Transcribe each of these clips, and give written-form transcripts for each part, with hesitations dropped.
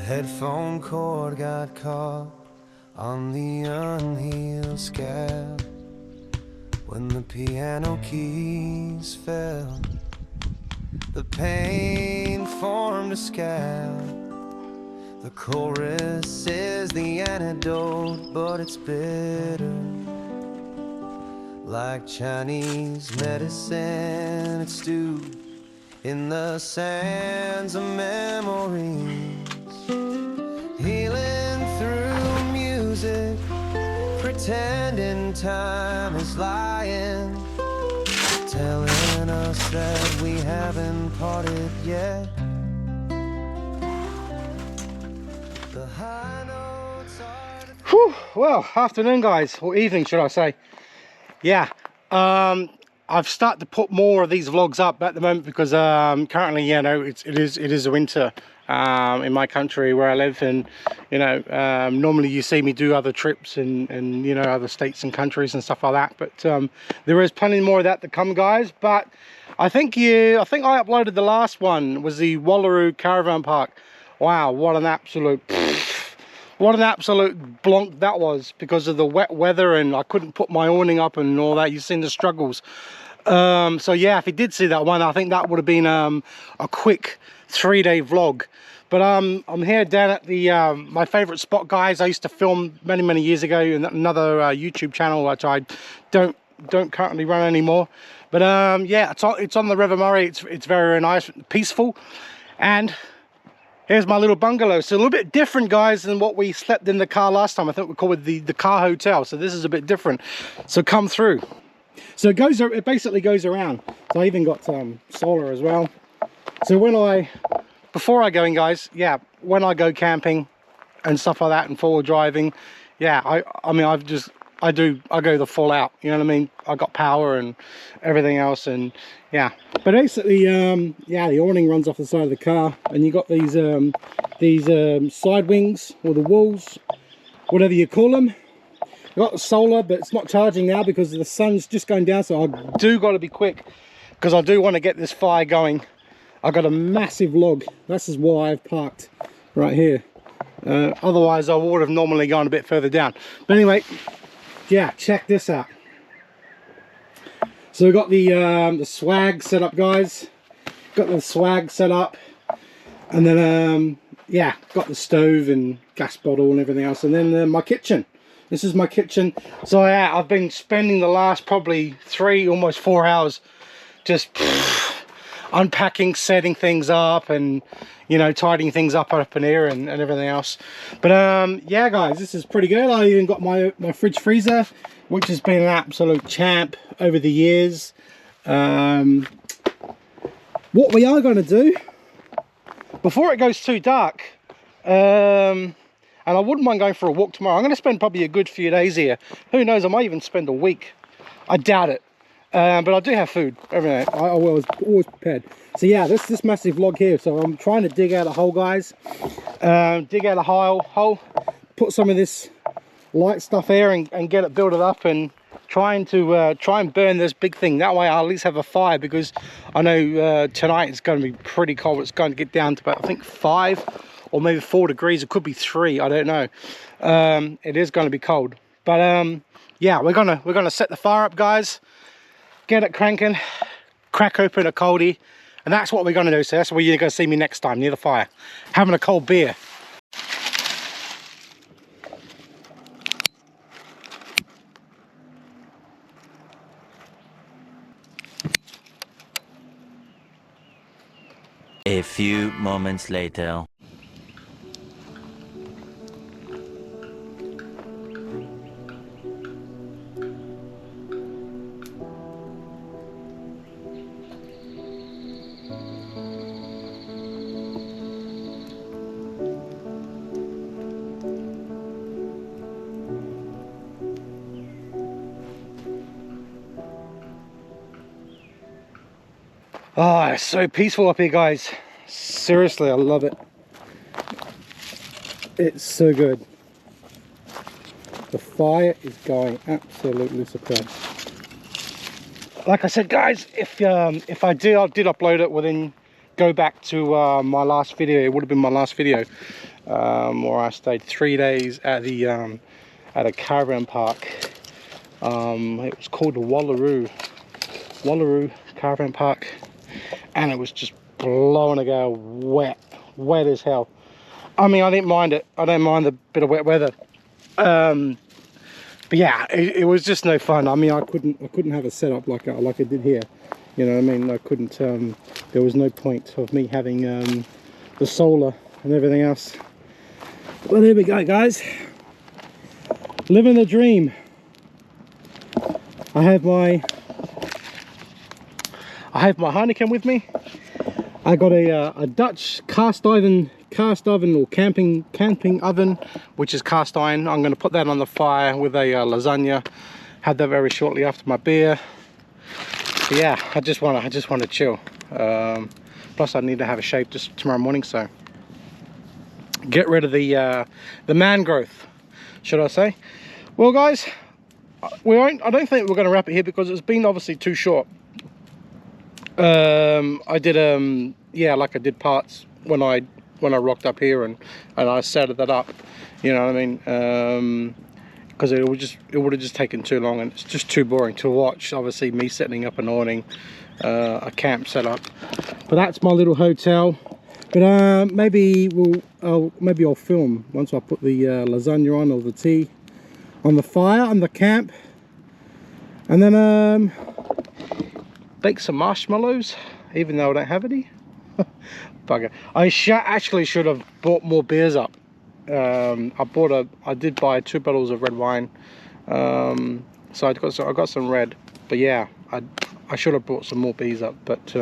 headphone cord got caught on the unhealed scab. When the piano keys fell, the pain formed a scab. The chorus is the antidote, but it's bitter. Like Chinese medicine, it's stewed in the sands of memories. Healing through music, pretending time is lying, telling us that we haven't parted yet. The high notes are the... Whew, well, afternoon guys, or evening should I say. Yeah, I've started to put more of these vlogs up at the moment because currently, you know, it is a winter in my country where I live, and you know, normally you see me do other trips and you know, other states and countries and stuff like that, but there is plenty more of that to come, guys. But I think I uploaded the last one was the Wallaroo Caravan Park. Wow, what an absolute blonk that was, because of the wet weather and I couldn't put my awning up and all that. You've seen the struggles. So yeah, if you did see that one, I think that would have been a quick 3-day vlog. But I'm here down at the my favorite spot, guys. I used to film many years ago in another YouTube channel which I don't currently run anymore. But yeah, it's on the River Murray. It's very nice, peaceful, and here's my little bungalow. So a little bit different, guys, than what we slept in the car last time. I think we called it the car hotel. So this is a bit different. So come through. So it basically goes around. So I even got solar as well. So before I go in, guys, yeah, when I go camping and stuff like that and forward driving, yeah, I mean, I go the full out, you know what I mean? I got power and everything else, and yeah. But basically, yeah, the awning runs off the side of the car, and you got these side wings, or the walls, whatever you call them. I got the solar, but it's not charging now because the sun's just going down, so I do got to be quick because I do want to get this fire going. I got a massive log. This is why I've parked right here. Otherwise, I would have normally gone a bit further down. But anyway, yeah, check this out. So we've got the swag set up, guys. Got the swag set up, and then yeah, got the stove and gas bottle and everything else, and then my kitchen. This is my kitchen. So yeah, I've been spending the last probably 3, almost 4 hours just unpacking, setting things up, and you know, tidying things up in here and everything else. But yeah, guys, this is pretty good. I even got my fridge freezer, which has been an absolute champ over the years. What we are going to do before it goes too dark, and I wouldn't mind going for a walk tomorrow. I'm going to spend probably a good few days here. Who knows, I might even spend a week. I doubt it. But I do have food, everything. I was always prepared. So yeah, this massive vlog here. So I'm trying to dig out a hole, guys. Dig out a hole, put some of this light stuff here and get it built up, and try and burn this big thing. That way I'll at least have a fire, because I know tonight it's going to be pretty cold. It's going to get down to about, I think, 5 or maybe 4 degrees. It could be 3, I don't know. It is going to be cold. But yeah, we're gonna set the fire up, guys. Get it cranking, crack open a coldie, and that's what we're going to do. So that's where you're going to see me next time, near the fire, having a cold beer. A few moments later. Oh, it's so peaceful up here, guys. Seriously, I love it. It's so good. The fire is going absolutely superb. Like I said, guys, if I did upload it within go back to my last video. It would have been my last video where I stayed 3 days at a caravan park. It was called the Wallaroo Caravan Park, and it was just blowing a gale, wet as hell. I mean, I didn't mind it. I don't mind the bit of wet weather. But yeah, it was just no fun. I mean, I couldn't have a setup like I did here. You know what I mean? I couldn't. There was no point of me having the solar and everything else. Well, here we go, guys. Living the dream. I have my Heineken with me. I got a Dutch cast oven or camping oven, which is cast iron. I'm going to put that on the fire with a lasagna. Had that very shortly after my beer. But yeah, I just want to chill. Plus, I need to have a shave just tomorrow morning, so get rid of the man growth, should I say? Well, guys, I don't think we're going to wrap it here because it's been obviously too short. I did yeah, like I did parts when I rocked up here and I set that up, you know what I mean, because it would have just taken too long, and it's just too boring to watch, obviously, me setting up an awning, a camp setup. But that's my little hotel. But maybe I'll film once I put the lasagna on, or the tea on the fire on the camp, and then bake some marshmallows, even though I don't have any. Bugger. I actually should have bought more beers up. I did buy 2 bottles of red wine, so I got some red. But yeah, I should have brought some more beers up, but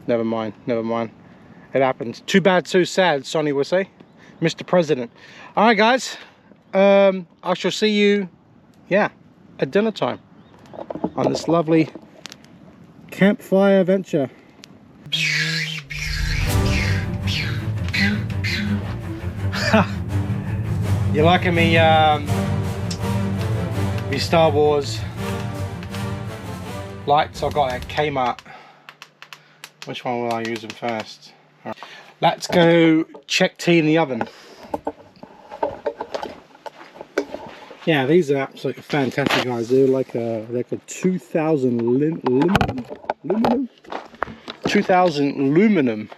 never mind. It happens. Too bad, too sad, Sonny would say. Mr. President. All right, guys. I shall see you, yeah, at dinner time on this lovely campfire adventure. You're liking me, me Star Wars lights I got at Kmart. Which one will I use them first? Right. Let's go check tea in the oven. Yeah, these are absolutely fantastic, guys. They're like a 2000 aluminum. 2000 aluminum.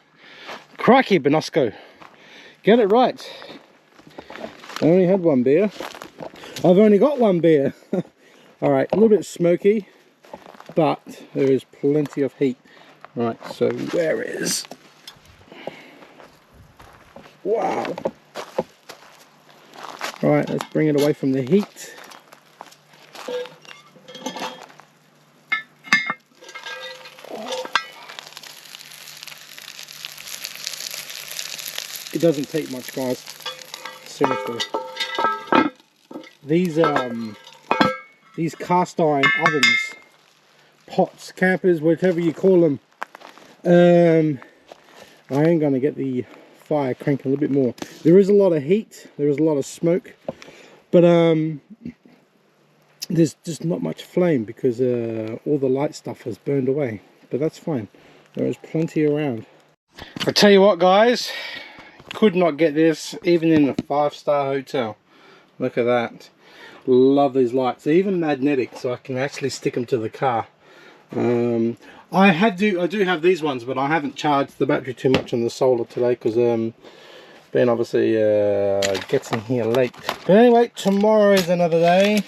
Crikey, Benosco. Get it right. I only had 1 beer. I've only got 1 beer. All right, a little bit smoky, but there is plenty of heat. Right, so where is? Wow. All right, let's bring it away from the heat. It doesn't take much, guys. Seriously. These cast iron ovens, pots, campers, whatever you call them. I am going to get the fire cranking a little bit more. There is a lot of heat, there is a lot of smoke, but there's just not much flame because all the light stuff has burned away. But that's fine. There is plenty around. I tell you what, guys. Could not get this even in a 5-star hotel. Look at that. Love these lights. They're even magnetic, so I can actually stick them to the car. I do have these ones, but I haven't charged the battery too much on the solar today because Ben obviously gets in here late. But anyway, tomorrow is another day.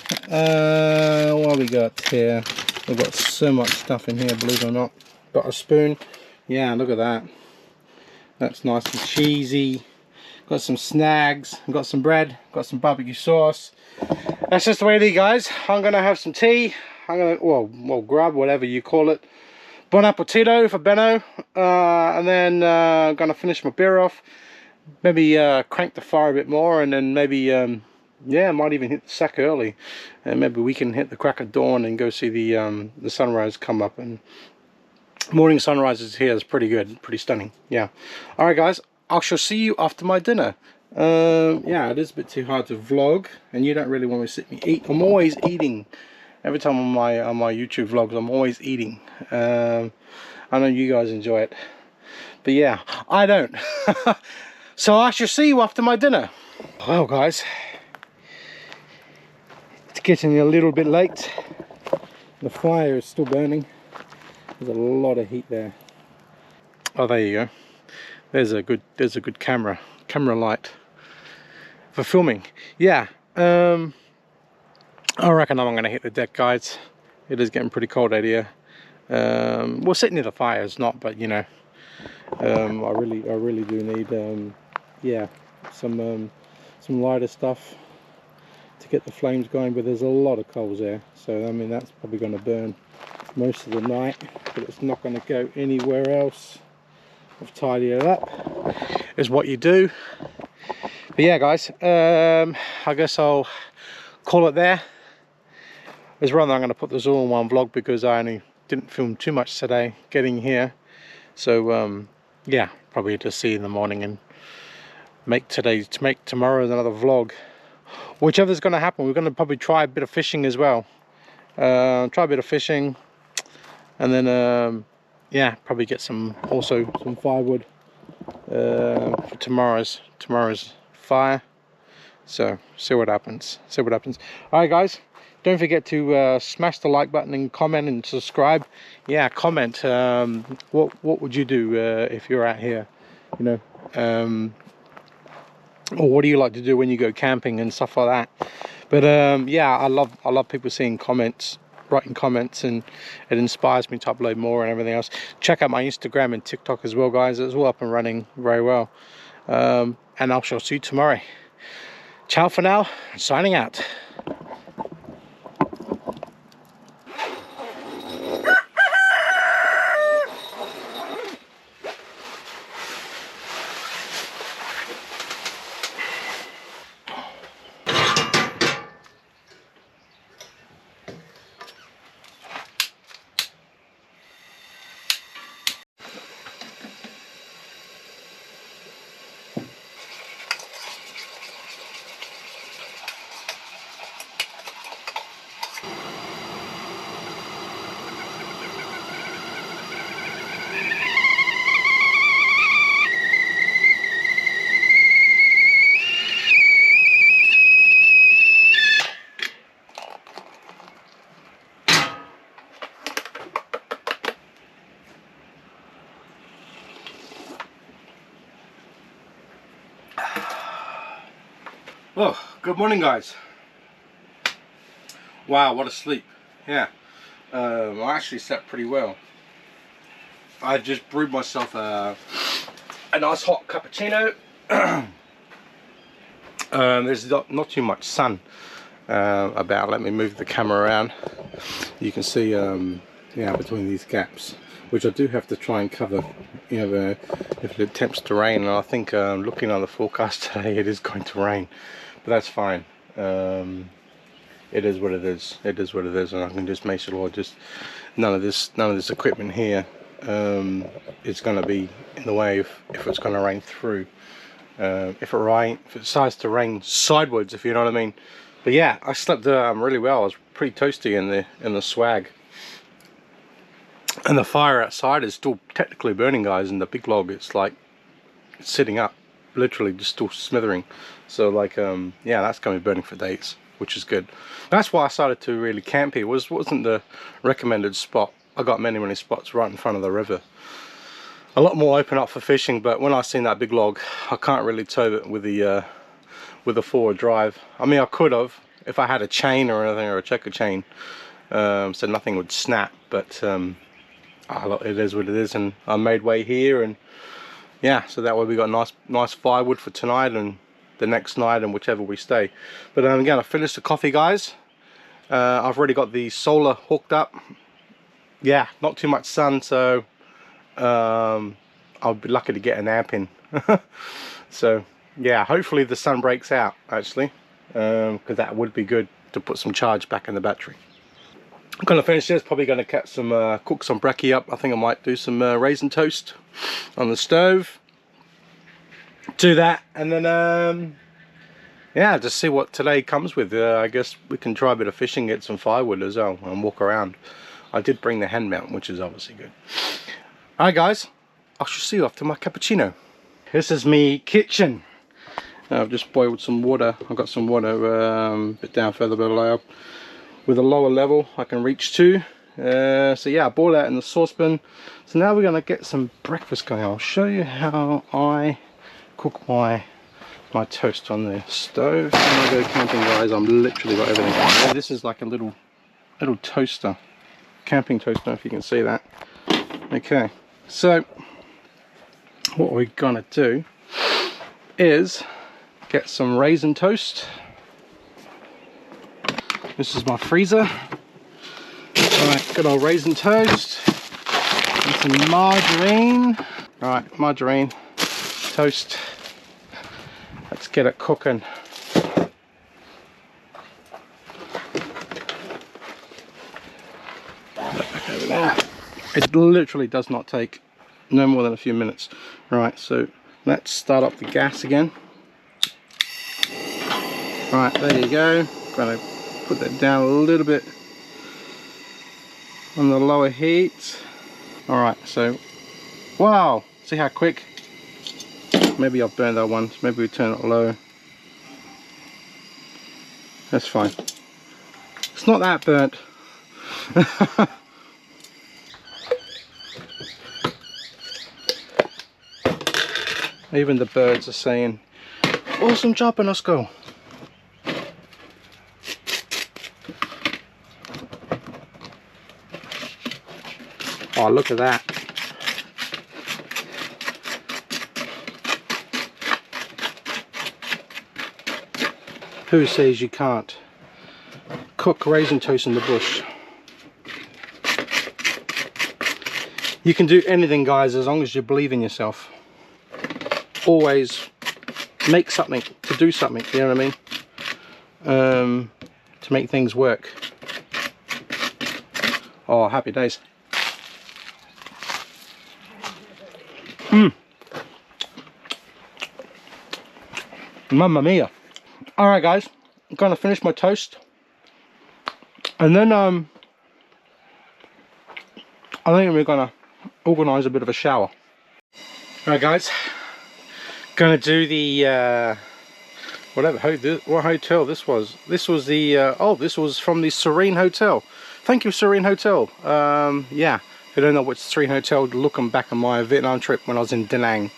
What we got here? We've got so much stuff in here, believe it or not. Got a spoon. Yeah, look at that. That's nice and cheesy. Got some snags, got some bread, got some barbecue sauce. That's just the way it is, guys. I'm gonna have some tea. I'm gonna, well, grub, whatever you call it. Bon appetito for Beno. And then I'm gonna finish my beer off. Maybe crank the fire a bit more, and then maybe, yeah, I might even hit the sack early. And maybe we can hit the crack of dawn and go see the sunrise come up. And morning sunrises here is pretty good, pretty stunning. Yeah. All right, guys. I shall see you after my dinner. Yeah, it is a bit too hard to vlog, and you don't really want to sit me eat. I'm always eating. Every time on my YouTube vlogs, I'm always eating. I know you guys enjoy it. But yeah, I don't. So I shall see you after my dinner. Well guys, it's getting a little bit late. The fire is still burning. There's a lot of heat there. Oh, there you go. There's a good camera light for filming. Yeah, I reckon I'm gonna hit the deck, guys. It is getting pretty cold out here. Well, sitting near the fire is not, but you know, I really do need yeah, some lighter stuff to get the flames going, but there's a lot of coals there, so I mean that's probably going to burn most of the night, but it's not going to go anywhere else. I've tidied it up, is what you do. But yeah guys, I guess I'll call it there. It's rather I'm going to put this all in one vlog because I only didn't film too much today getting here, so yeah, probably just see you in the morning and make tomorrow another vlog. Whichever's going to happen, we're going to probably try a bit of fishing as well. Try a bit of fishing, and then yeah, probably get some firewood for tomorrow's fire. So see what happens. All right guys, don't forget to smash the like button and comment and subscribe. Yeah, comment what would you do if you're out here, you know, or what do you like to do when you go camping and stuff like that. But yeah, I love people seeing comments, writing comments, and it inspires me to upload more and everything else. Check out my Instagram and TikTok as well guys. It's all up and running very well, and I shall see you tomorrow. Ciao for now, signing out. Well, good morning guys. Wow, what a sleep. Yeah, I actually slept pretty well. I just brewed myself a nice hot cappuccino. There's not too much sun about. Let me move the camera around. You can see yeah, between these gaps, which I do have to try and cover, you know, if it attempts to rain. And I think looking on the forecast today, it is going to rain, but that's fine. It is what it is. It is what it is, and I can just make sure just none of this equipment here is going to be in the way if it's going to rain through. If it decides to rain sideways, if you know what I mean. But yeah, I slept really well. I was pretty toasty in the swag. And the fire outside is still technically burning guys, and the big log, it's like sitting up, literally just still smithering. So like yeah, that's going to be burning for days, which is good. That's why I started to really camp here. Wasn't the recommended spot. I got many spots right in front of the river. A lot more open up for fishing, but when I seen that big log, I can't really tow it with the forward drive. I mean, I could have if I had a chain or anything, or a checker chain, so nothing would snap, but it is what it is, and I made way here, and yeah, so that way we got nice firewood for tonight and the next night and whichever we stay. But again, I finished the coffee guys. I've already got the solar hooked up. Yeah, not too much sun, so I'll be lucky to get a nap in. So yeah, hopefully the sun breaks out actually, because that would be good to put some charge back in the battery. I'm gonna finish this, probably gonna cook some brekkie up. I think I might do some raisin toast on the stove. Do that, and then yeah, just see what today comes with. I guess we can try a bit of fishing, get some firewood as well, and walk around. I did bring the hand mount, which is obviously good. Alright guys, I shall see you after my cappuccino. This is me kitchen. I've just boiled some water. I've got some water a bit down further below with a lower level I can reach to. So yeah, I boiled that in the saucepan. So now we're gonna get some breakfast going. I'll show you how I cook my toast on the stove. When I go camping, guys, I'm literally got everything. Yeah, this is like a little toaster, camping toaster, if you can see that. Okay, so what we're gonna do is get some raisin toast. This is my freezer. Alright, good old raisin toast and some margarine. Alright, margarine, toast. Let's get it cooking. Back over there. It literally does not take no more than a few minutes. Right, so let's start up the gas again. Right, there you go. Gonna put that down a little bit on the lower heat. Alright, so wow, see how quick? Maybe I've burned that one, so maybe we turn it low. That's fine. It's not that burnt. Even the birds are saying, awesome job, Beno. Oh, look at that. Who says you can't cook raisin toast in the bush? You can do anything, guys, as long as you believe in yourself. Always make something, to do something, you know what I mean? To make things work. Oh, happy days. Mamma mia. Alright guys, I'm gonna finish my toast and then I think we're gonna organise a bit of a shower. Alright guys, gonna do the what hotel this was. This was the oh, this was from the Serene Hotel. Thank you, Serene Hotel. Yeah, if you don't know what's Serene Hotel, look them back on my Vietnam trip when I was in Da Nang.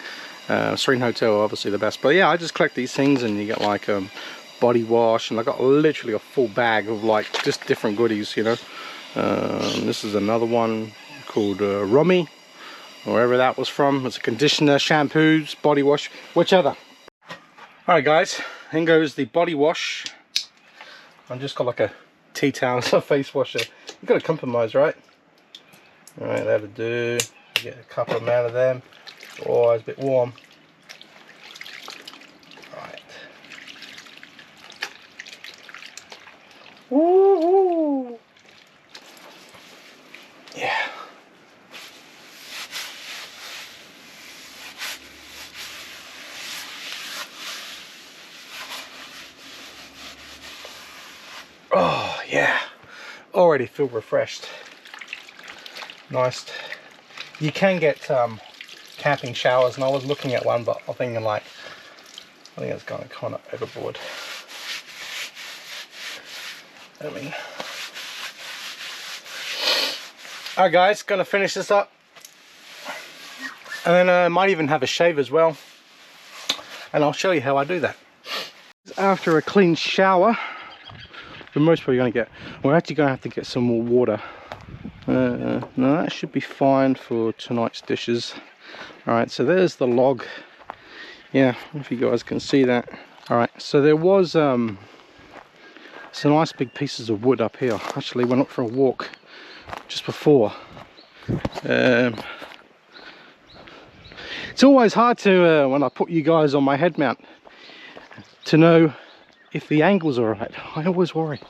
Serene Hotel, obviously the best. But yeah, I just collect these things, and you get like body wash, and I got literally a full bag of like just different goodies, you know. This is another one called Romy, wherever that was from. It's a conditioner, shampoos, body wash, whichever. Alright guys, in goes the body wash. I've just got like a tea towel as a face washer. You've got to compromise, right? Alright, that'll do. Get a couple amount of them. Oh, it's a bit warm. Right. Woo-hoo. Yeah. Oh yeah. Already feel refreshed. Nice. You can get camping showers, and I was looking at one, but I'm thinking like, I think it's going kind of overboard. I mean, alright guys, gonna finish this up, and then I might even have a shave as well, and I'll show you how I do that. After a clean shower, the most probably gonna get, we're actually gonna have to get some more water. No, that should be fine for tonight's dishes. Alright, so there's the log. Yeah, if you guys can see that. Alright, so there was some nice big pieces of wood up here. Actually went up for a walk just before. It's always hard to, when I put you guys on my head mount, to know if the angles are right. I always worry.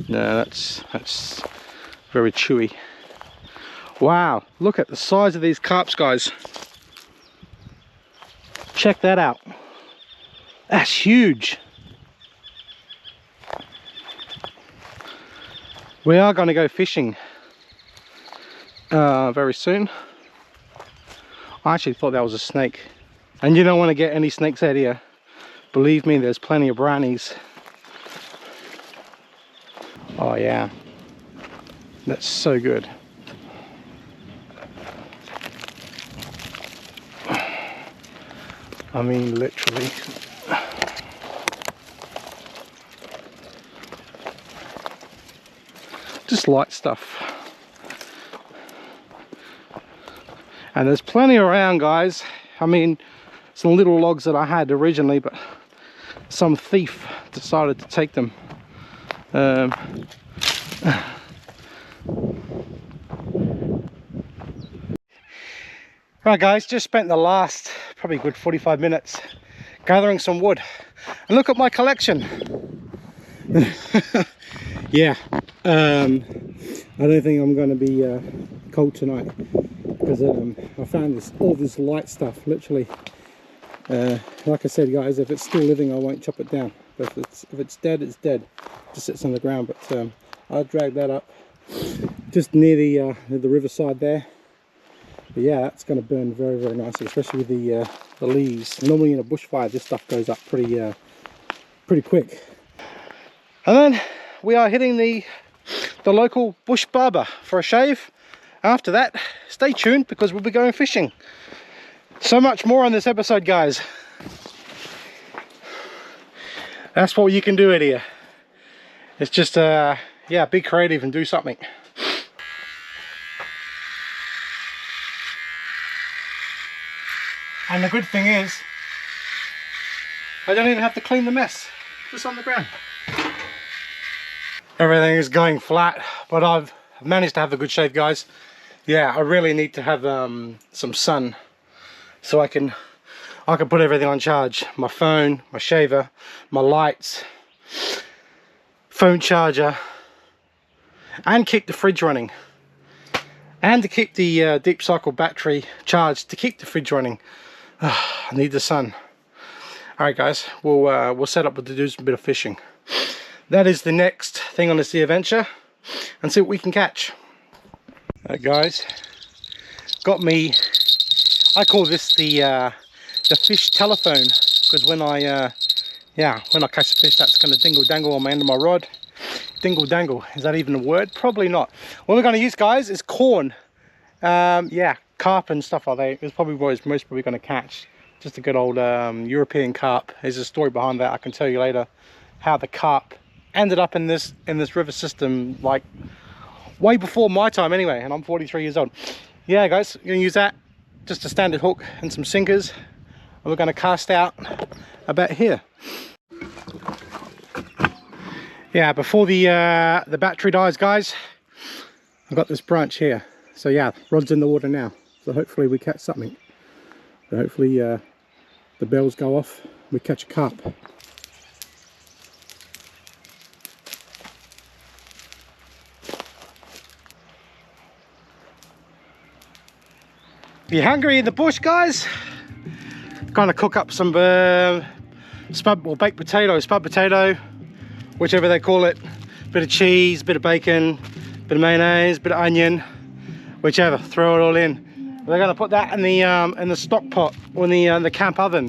No, that's very chewy. Wow, look at the size of these carps, guys. Check that out. That's huge. We are going to go fishing very soon. I actually thought that was a snake. And you don't want to get any snakes out here. Believe me, there's plenty of brownies. Oh yeah, that's so good. I mean, literally. Just light stuff. And there's plenty around, guys. I mean, some little logs that I had originally, but some thief decided to take them. Right guys, just spent the last probably good 45 minutes gathering some wood. And look at my collection. Yeah, I don't think I'm going to be cold tonight because I found all this light stuff, literally. Like I said guys, if it's still living I won't chop it down, but if it's dead, it's dead. It just sits on the ground. But I'll drag that up just near the riverside there. But yeah, that's going to burn very, very nicely, especially with the leaves. Normally in a bushfire this stuff goes up pretty quick. And then we are hitting the local bush barber for a shave. After that, stay tuned because we'll be going fishing. So much more on this episode, guys. That's what you can do out here. It's just yeah, be creative and do something. And the good thing is I don't even have to clean the mess, just on the ground. Everything is going flat, but I've managed to have a good shave, guys. Yeah, I really need to have some sun so I can put everything on charge. My phone, my shaver, my lights, phone charger, and keep the fridge running. And to keep the deep cycle battery charged to keep the fridge running. I need the sun. Alright guys, we'll set up to do some bit of fishing. That is the next thing on the sea adventure, and see what we can catch. Alright guys, got me, I call this the fish telephone, because when I catch a fish that's going to dingle dangle on my end of my rod. Dingle dangle, is that even a word? Probably not. What we're going to use, guys, is corn. Yeah, carp and stuff like that. It's probably what it's most probably going to catch. Just a good old European carp. There's a story behind that. I can tell you later how the carp ended up in this river system, like way before my time anyway, and I'm 43 years old. Yeah guys, you're going to use that, just a standard hook and some sinkers, and we're going to cast out about here. Yeah, before the battery dies, guys, I've got this branch here. So yeah, rod's in the water now, so hopefully we catch something. So hopefully the bells go off, we catch a carp. If you're hungry in the bush, guys, gonna cook up some spud or baked potato, spud potato, whichever they call it. Bit of cheese, bit of bacon, bit of mayonnaise, bit of onion, whichever. Throw it all in. They're gonna put that in the stock pot or in the camp oven,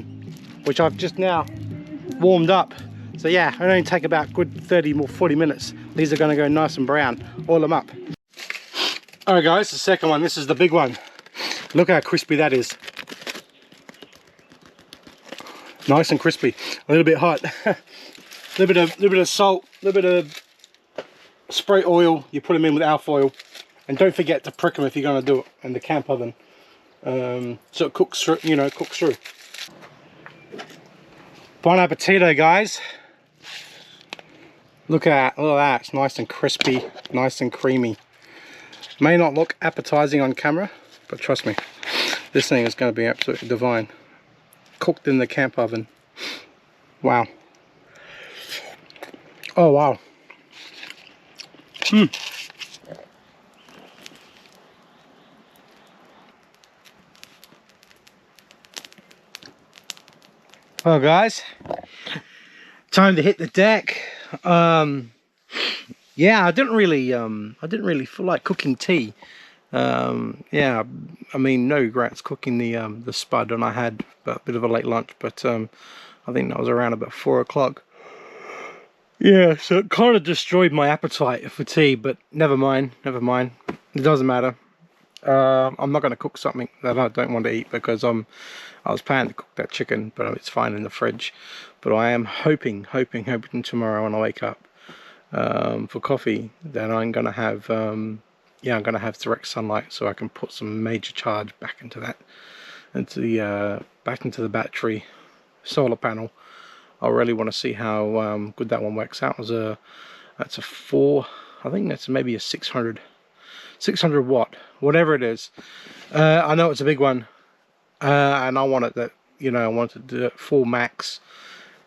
which I've just now warmed up. So yeah, it only take about good 30 or 40 minutes. These are gonna go nice and brown. Oil them up. All right, guys, the second one. This is the big one. Look how crispy that is. Nice and crispy. A little bit hot. little bit of salt, a little bit of spray oil. You put them in with alpha oil, and don't forget to prick them if you're going to do it in the camp oven, so it cooks through. You know, cooks through. Bon appetito, guys. Look at that. It's nice and crispy, nice and creamy. May not look appetizing on camera, but trust me, this thing is going to be absolutely divine. Cooked in the camp oven. Wow. Oh wow. Well guys, time to hit the deck. Yeah, I didn't really feel like cooking tea. Yeah, I mean, no regrets cooking the spud, and I had a bit of a late lunch, but I think that was around about 4 o'clock. Yeah, so it kind of destroyed my appetite for tea, but never mind, never mind. It doesn't matter. I'm not going to cook something that I don't want to eat because I was planning to cook that chicken, but it's fine in the fridge. But I am hoping tomorrow when I wake up for coffee that I'm going to have, yeah, I'm going to have direct sunlight so I can put some major charge back into that, back into the battery solar panel. I really want to see how good that one works out. That's a 4, I think that's maybe a 600 watt, whatever it is. I know it's a big one, and I want it that, you know, I want to do it full max,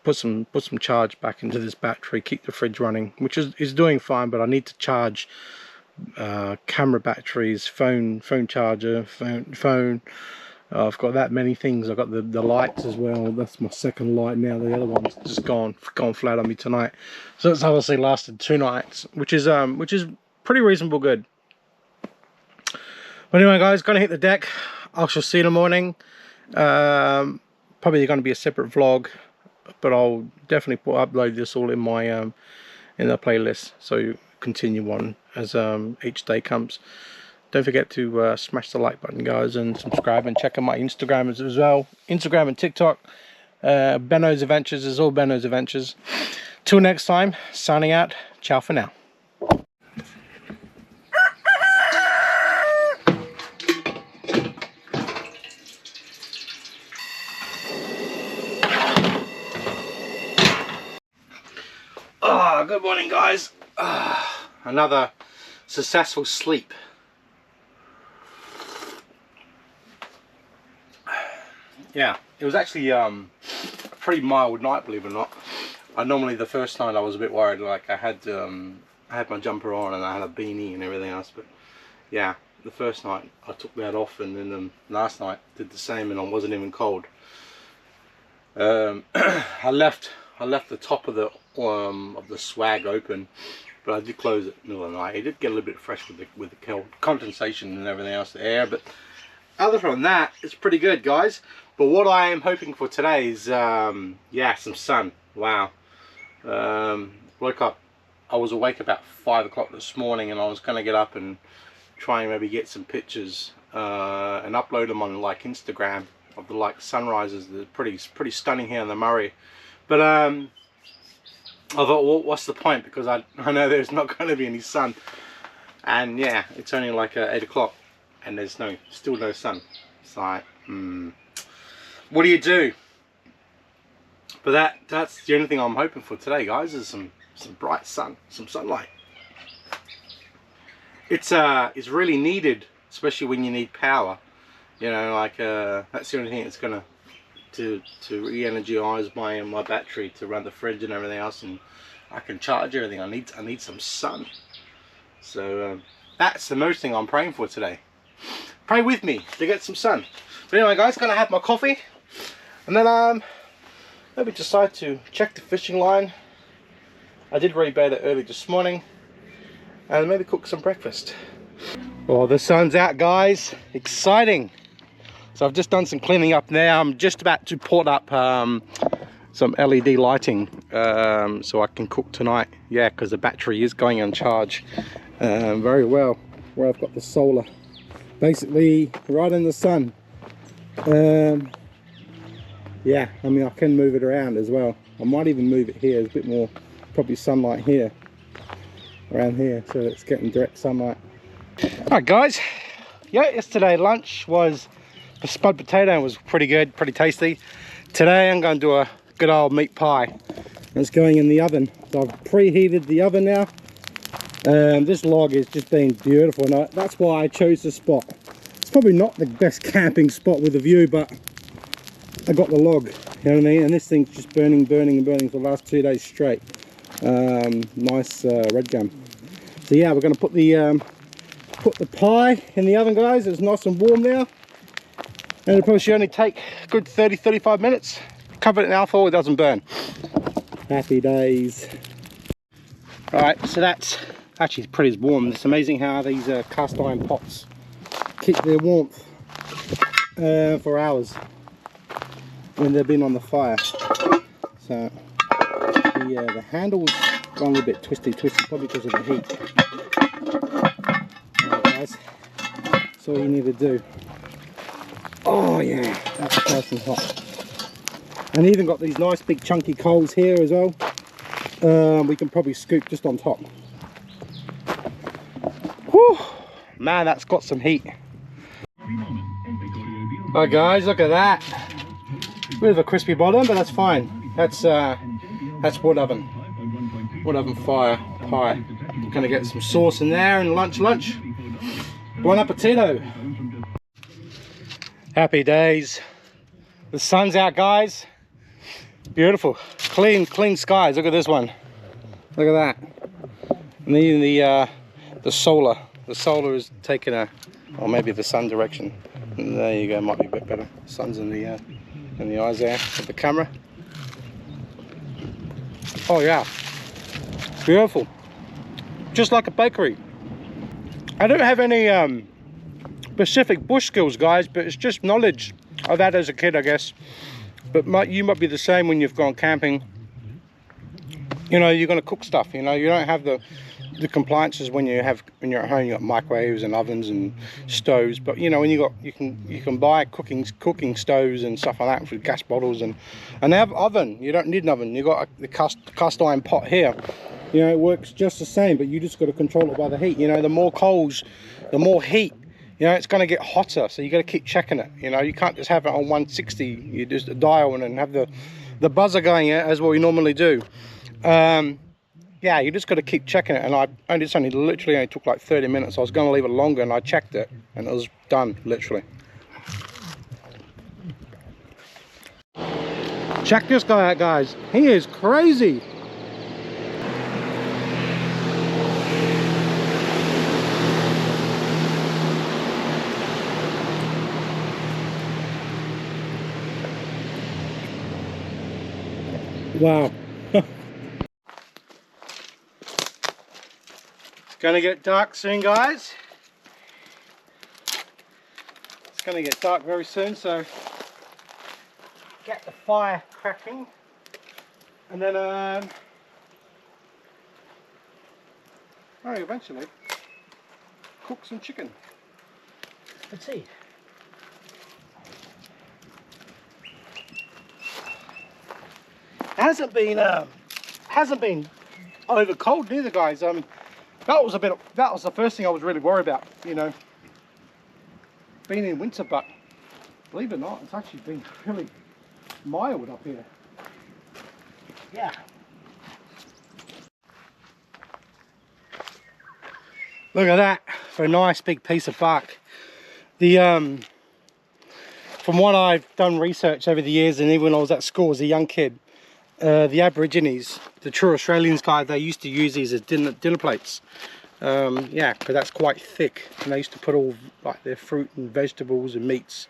put some charge back into this battery, keep the fridge running, which is doing fine, but I need to charge camera batteries, phone charger, phone. I've got that many things. I've got the lights as well. That's my second light now. The other one's just gone flat on me tonight. So it's obviously lasted 2 nights, which is pretty reasonable good. But anyway, guys, gonna hit the deck. I shall see you in the morning. Probably going to be a separate vlog, but I'll definitely upload this all in my in the playlist, so you continue on as each day comes. Don't forget to smash the like button, guys, and subscribe, and check out my Instagram as well. Instagram and TikTok. Beno's Adventures is all Beno's Adventures. Till next time, signing out. Ciao for now. Good morning, guys. Another successful sleep. Yeah, it was actually a pretty mild night, believe it or not. Normally the first night I was a bit worried, like I had my jumper on and I had a beanie and everything else, but yeah, the first night I took that off, and then last night did the same, and I wasn't even cold. I left the top of the swag open, but I did close it in the middle of the night. It did get a little bit fresh with the condensation and everything else, the air, but other than that, it's pretty good, guys. But what I am hoping for today is yeah, some sun. Wow. Woke up, I was awake about 5 o'clock this morning, and I was going to get up and try and maybe get some pictures and upload them on like Instagram of the like sunrises. They're pretty stunning here in the Murray. But I thought, well, what's the point, because I know there's not going to be any sun, and yeah, it's only like 8 o'clock and there's still no sun. It's like, what do you do? But that's the only thing I'm hoping for today, guys, is some bright sun, some sunlight. It's really needed, especially when you need power. You know, like that's the only thing that's gonna to re-energize my battery to run the fridge and everything else, and I can charge everything. I need some sun. So that's the most thing I'm praying for today. Pray with me to get some sun. But anyway, guys, gonna have my coffee, and then maybe decide to check the fishing line. I did rebait it early this morning, and maybe cook some breakfast. Well, the sun's out, guys. Exciting. So I've just done some cleaning up now. I'm just about to put up some LED lighting so I can cook tonight. Yeah, because the battery is going on charge very well, where I've got the solar basically right in the sun. Yeah, I mean, I can move it around as well. I might even move it here. There's a bit more probably sunlight here, around here, so it's getting direct sunlight. Alright, guys, yeah, yesterday lunch was the spud potato. Was pretty good, pretty tasty. Today I'm going to do a good old meat pie. It's going in the oven. So I've preheated the oven now. This log is just being beautiful, and that's why I chose this spot. It's probably not the best camping spot with a view, but I got the log, you know what I mean? And this thing's just burning for the last 2 days straight. Nice red gum. So yeah, we're going to put the pie in the oven, guys. It's nice and warm now, and it probably should only take a good 30-35 minutes. Cover it in alcohol, it doesn't burn. Happy days. Alright, so that's actually pretty warm. It's amazing how these cast iron pots keep their warmth for hours when they've been on the fire. So the handle's gone a little bit twisty, probably because of the heat. Alright guys, that's all you need to do. Oh yeah, that's nice and hot. And even got these nice big chunky coals here as well. We can probably scoop just on top. Whew, man, that's got some heat. Alright guys, look at that. Bit of a crispy bottom, but that's fine. That's wood oven fire pie. Gonna get some sauce in there and lunch. Buon appetito. Happy days. The sun's out, guys. Beautiful, clean skies. Look at this one. Look at that. And then the solar is taking a, or maybe the sun direction. And there you go, might be a bit better. Sun's in the eyes there of the camera. Oh yeah, beautiful. Just like a bakery. I don't have any specific bush skills, guys, but it's just knowledge I've had as a kid, I guess. But you might be the same when you've gone camping. You know, you're going to cook stuff. You know, you don't have the compliances when you're at home. You got microwaves and ovens and stoves. But you know, when you can buy cooking stoves and stuff like that with gas bottles and they have oven. You don't need an oven. You got the cast iron pot here. You know, it works just the same, but you just got to control it by the heat. You know, the more coals, the more heat. You know, it's going to get hotter, so you got to keep checking it. You know, you can't just have it on 160. You just dial and have the buzzer going as what we normally do. Yeah, you just got to keep checking it. And this literally only took like 30 minutes. I was going to leave it longer, and I checked it, and it was done literally. Check this guy out, guys. He is crazy. Wow. It's gonna get dark soon, guys. It's gonna get dark very soon, so get the fire cracking, and then eventually cook some chicken. Let's see. Hasn't been over cold neither, guys. That was the first thing I was really worried about, you know, being in winter, but believe it or not, it's actually been really mild up here. Yeah. Look at that, for a nice big piece of bark. From what I've done research over the years, and even when I was at school as a young kid, the Aborigines, the true Australians, guys, they used to use these as dinner plates. Yeah, because that's quite thick, and they used to put all like their fruit and vegetables and meats.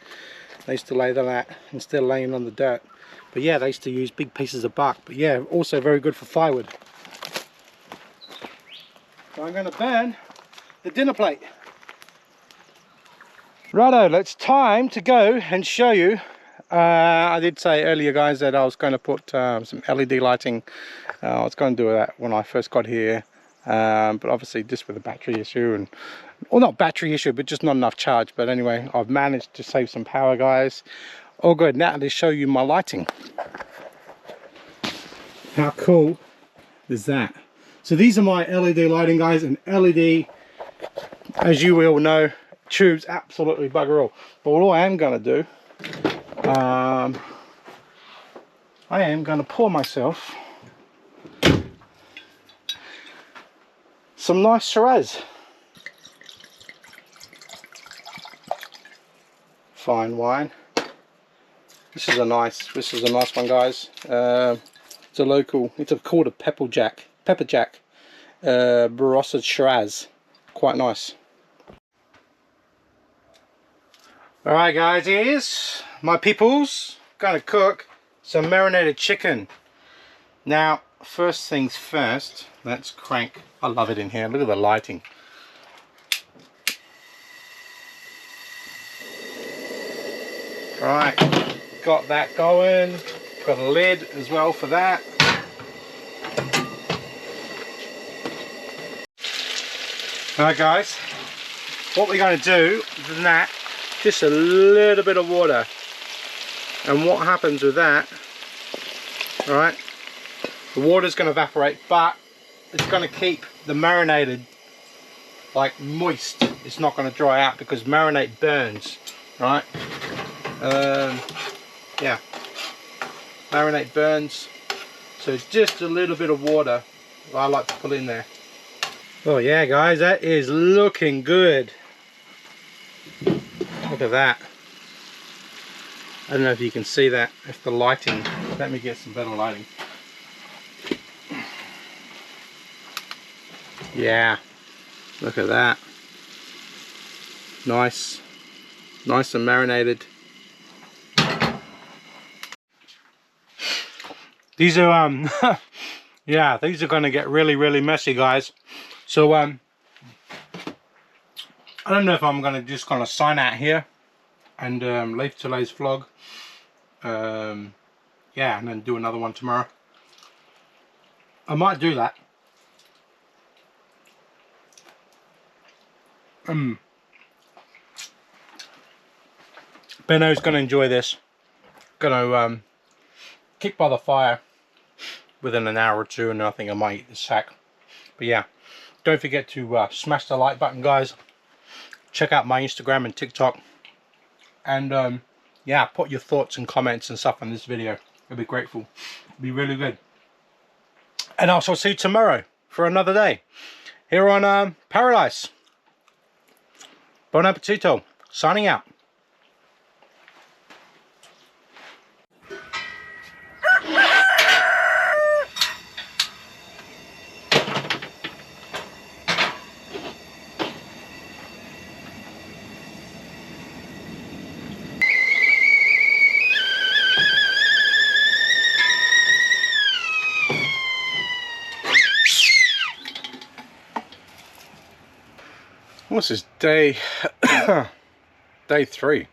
They used to lay them out instead of laying on the dirt. But yeah, they used to use big pieces of bark. But yeah, also very good for firewood. So I'm going to burn the dinner plate. Righto, it's time to go and show you. I did say earlier, guys, that I was going to put some LED lighting. I was going to do that when I first got here, but obviously just with a battery issue, and well, not battery issue, but just not enough charge. But anyway, I've managed to save some power, guys. All good. Now to show you my lighting. How cool is that? So these are my LED lighting, guys, and LED, as you will know, tubes absolutely bugger all. But what I am going to do, I am going to pour myself some nice Shiraz. Fine wine. This is a nice one, guys. It's a local. It's called a pepper jack. Barossa Shiraz. Quite nice. All right, guys. Here's my peoples. Gonna cook some marinated chicken. Now, first things first. Let's crank. I love it in here. Look at the lighting. Alright, got that going. Got a lid as well for that. Alright guys, what we're going to do with that, just a little bit of water. And what happens with that, alright, the water's going to evaporate, but it's going to keep the marinated like moist. It's not going to dry out because marinade burns, right? Yeah, marinade burns, so just a little bit of water I like to put in there. Oh yeah guys, that is looking good. Look at that. I don't know if you can see that, if the lighting, let me get some better lighting. Yeah, look at that. Nice, nice and marinated. These are yeah, these are going to get really messy guys. So I don't know if I'm going to just kind of sign out here and leave today's vlog. Yeah, and then do another one tomorrow. I might do that. Beno's going to enjoy this. Going to keep by the fire within an hour or two, and I think I might eat the sack. But yeah, don't forget to smash the like button guys. Check out my Instagram and TikTok, and yeah, put your thoughts and comments and stuff on this video. I'd be grateful. It'd be really good. And I shall see you tomorrow for another day here on Paradise. Bon appetito. Signing out. What's this day? Day 3.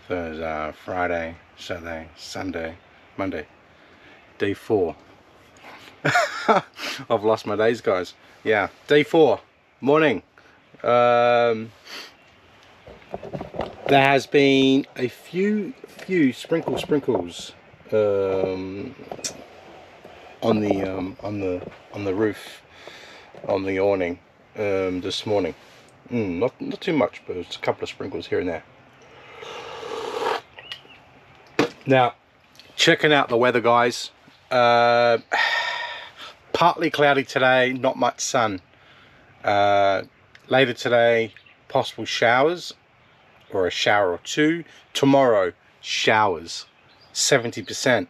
Thursday, Friday, Saturday, Sunday, Monday. Day 4. I've lost my days, guys. Yeah, day 4, morning. There has been a few sprinkles on the roof, on the awning. This morning, not too much, but it's a couple of sprinkles here and there. Now, checking out the weather, guys. Partly cloudy today, not much sun. Later today, possible showers, or a shower or two. Tomorrow, showers, 70%.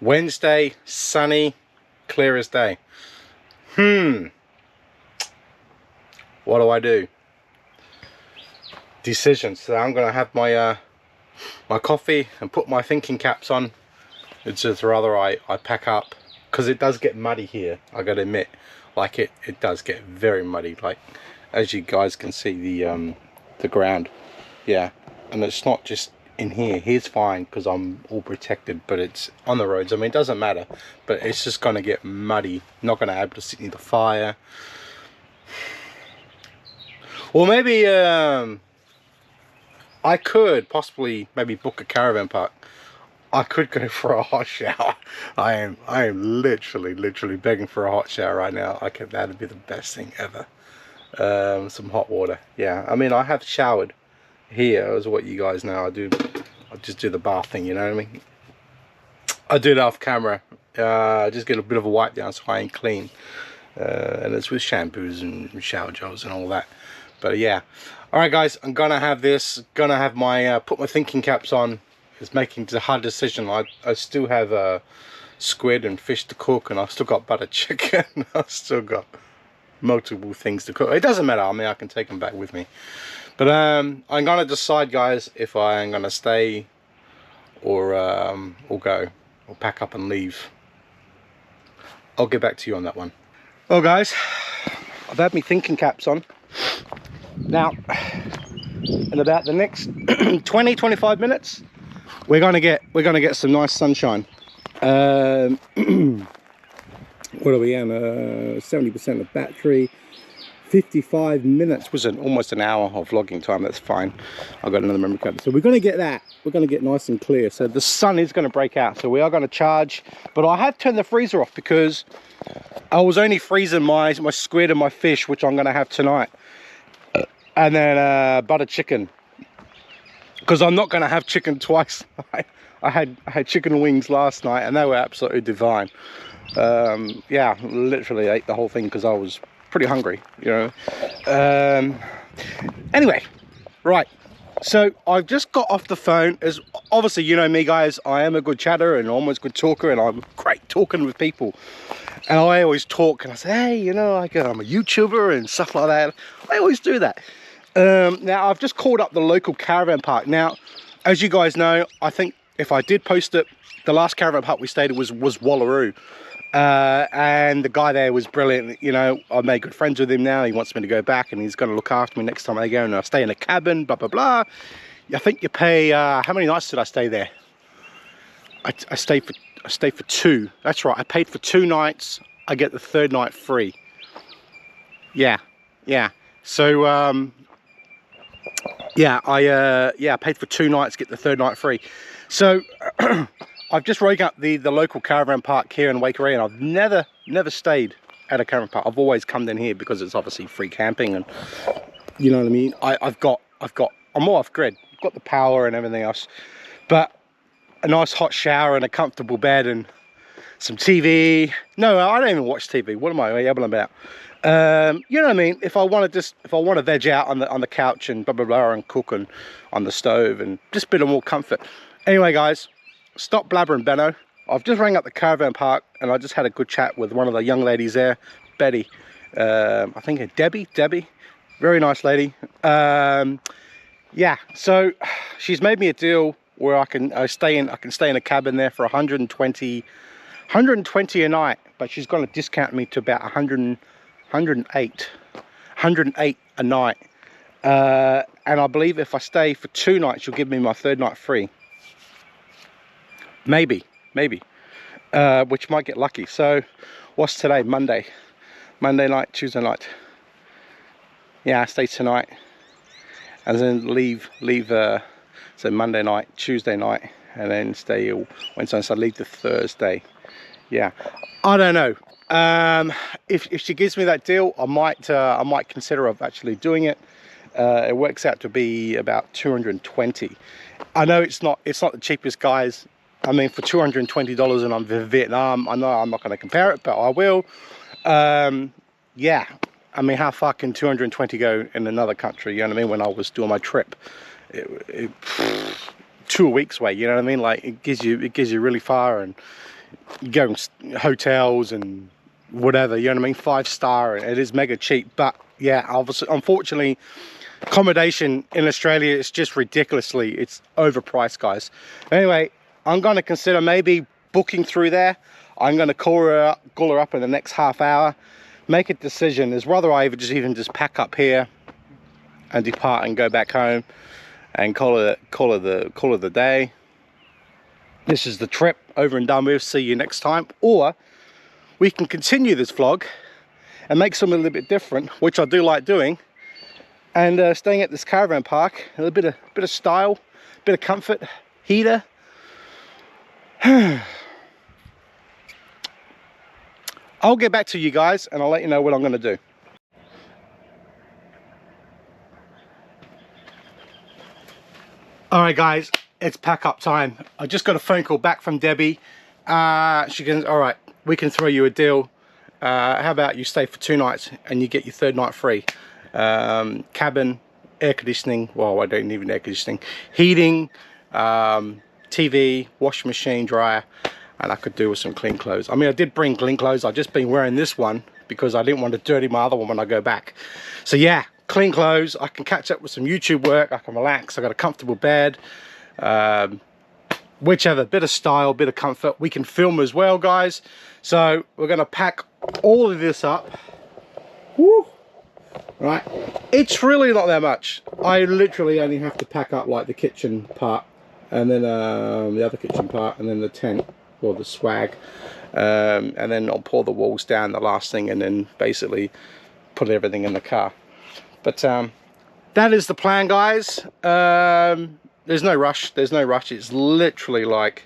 Wednesday, sunny, clear as day. What do I do? Decisions. So I'm gonna have my my coffee and put my thinking caps on. It's just rather I pack up, because it does get muddy here. I gotta admit, like it does get very muddy. Like, as you guys can see, the ground. Yeah, and it's not just in here. Here's fine because I'm all protected, but it's on the roads. I mean, it doesn't matter, but it's just gonna get muddy. Not gonna be able to sit near the fire. Or maybe I could possibly maybe book a caravan park. I could go for a hot shower. I am literally begging for a hot shower right now. That'd be the best thing ever. Some hot water. Yeah, I mean, I have showered here, as what you guys know. I just do the bath thing, you know what I mean? I do it off camera. Just get a bit of a wipe down so I ain't clean. And it's with shampoos and shower gels and all that. But yeah, all right guys, I'm gonna have this, gonna have my put my thinking caps on. It's making a hard decision. I still have squid and fish to cook, and I've still got butter chicken. I've still got multiple things to cook. It doesn't matter, I mean, I can take them back with me. But I'm gonna decide, guys, if I'm gonna stay or go, or pack up and leave. I'll get back to you on that one. Well guys, I've had my thinking caps on. Now, in about the next 20-25 minutes, we're gonna get some nice sunshine. What are we on? 70% of battery. 55 minutes was almost an hour of vlogging time. That's fine. I've got another memory card. So we're going to get that. We're going to get nice and clear. So the sun is going to break out. So we are going to charge. But I have turned the freezer off because I was only freezing my squid and my fish, which I'm going to have tonight. And then butter chicken. Because I'm not going to have chicken twice. I had chicken wings last night and they were absolutely divine. Yeah, literally ate the whole thing because I was pretty hungry, you know. Anyway, right, so I've just got off the phone. As obviously, you know me, guys, I am a good chatter and almost good talker, and I'm great talking with people. And I always talk and I say, hey, you know, I'm a YouTuber and stuff like that. I always do that. Now I've just called up the local caravan park. Now, as you guys know, I think if I did post it, the last caravan park we stayed at was Wallaroo. And the guy there was brilliant. You know, I made good friends with him now. He wants me to go back and he's going to look after me next time I go, and I stay in a cabin, blah blah blah. I think you pay how many nights did I stay there? I stayed for 2. That's right, I paid for 2 nights. I get the 3rd night free. Yeah. So I paid for 2 nights, get the 3rd night free. So I've just rigged up the local caravan park here in Waikerie, and I've never stayed at a caravan park. I've always come in here because it's obviously free camping, and you know what I mean. I'm all off grid. I've got the power and everything else, but a nice hot shower and a comfortable bed and some TV. No, I don't even watch TV. What am I yabbling about? You know what I mean. If I want to veg out on the couch and blah blah blah and cook and on the stove and just a bit of more comfort. Anyway, guys. Stop blabbering, Beno. I've just rang up the caravan park and I just had a good chat with one of the young ladies there, Betty. I think Debbie, very nice lady. Yeah, so she's made me a deal where I can stay in a cabin there for 120 a night, but she's going to discount me to about 108 a night. And I believe if I stay for 2 nights, she'll give me my 3rd night free. Maybe, which might get lucky. So what's today? Monday night, Tuesday night. Yeah, I stay tonight and then leave so Monday night, Tuesday night, and then stay Wednesday. So I leave the Thursday. Yeah, I don't know. If she gives me that deal, I might consider of actually doing it. It works out to be about 220. I know it's not the cheapest, guys. I mean, for $220 and I'm in Vietnam, I know I'm not going to compare it, but I will. Yeah, I mean, how far can 220 go in another country? You know what I mean? When I was doing my trip, 2 weeks away. You know what I mean? Like it gives you really far, and you go in hotels and whatever. You know what I mean? 5-star. It is mega cheap, but yeah, obviously, unfortunately, accommodation in Australia is just ridiculously. It's overpriced, guys. Anyway. I'm going to consider maybe booking through there. I'm going to call her up in the next half hour, make a decision. Is whether I even just pack up here and depart and go back home and call it the day. This is the trip over and done with. See you next time. Or we can continue this vlog and make something a little bit different, which I do like doing, and staying at this caravan park. A little bit of style, bit of comfort, heater. I'll get back to you guys and I'll let you know what I'm going to do. Alright guys, it's pack up time. I just got a phone call back from Debbie. She goes, alright, we can throw you a deal. How about you stay for 2 nights and you get your 3rd night free. Cabin, air conditioning, well I don't need air conditioning, heating, TV, washing machine, dryer, and I could do with some clean clothes. I mean, I did bring clean clothes. I've just been wearing this one because I didn't want to dirty my other one when I go back. So yeah, clean clothes. I can catch up with some YouTube work. I can relax. I got a comfortable bed. Whichever, bit of style, bit of comfort. We can film as well, guys. So we're going to pack all of this up. Woo! right? It's really not that much. I literally only have to pack up like the kitchen part, and then the other kitchen part, and then the tent or the swag, and then I'll pour the walls down, the last thing, and then basically put everything in the car. But that is the plan, guys. There's no rush. There's no rush. It's literally like,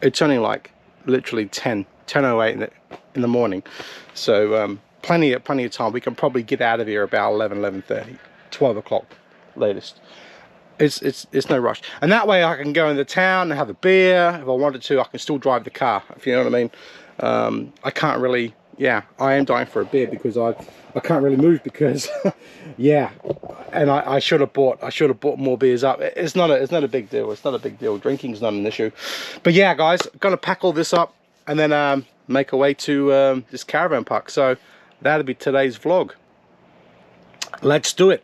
it's only like literally 10:08 in the morning, so plenty of time. We can probably get out of here about 11:30, 12 o'clock latest. It's no rush, and that way I can go into town and have a beer if I wanted to. I can still drive the car, if you know what I mean. I can't really, yeah, I am dying for a beer because I can't really move because yeah, and I should have bought more beers up. It's not a big deal. It's not a big deal. Drinking's not an issue. But yeah, guys, gonna pack all this up and then make our way to this caravan park. So that'll be today's vlog. Let's do it.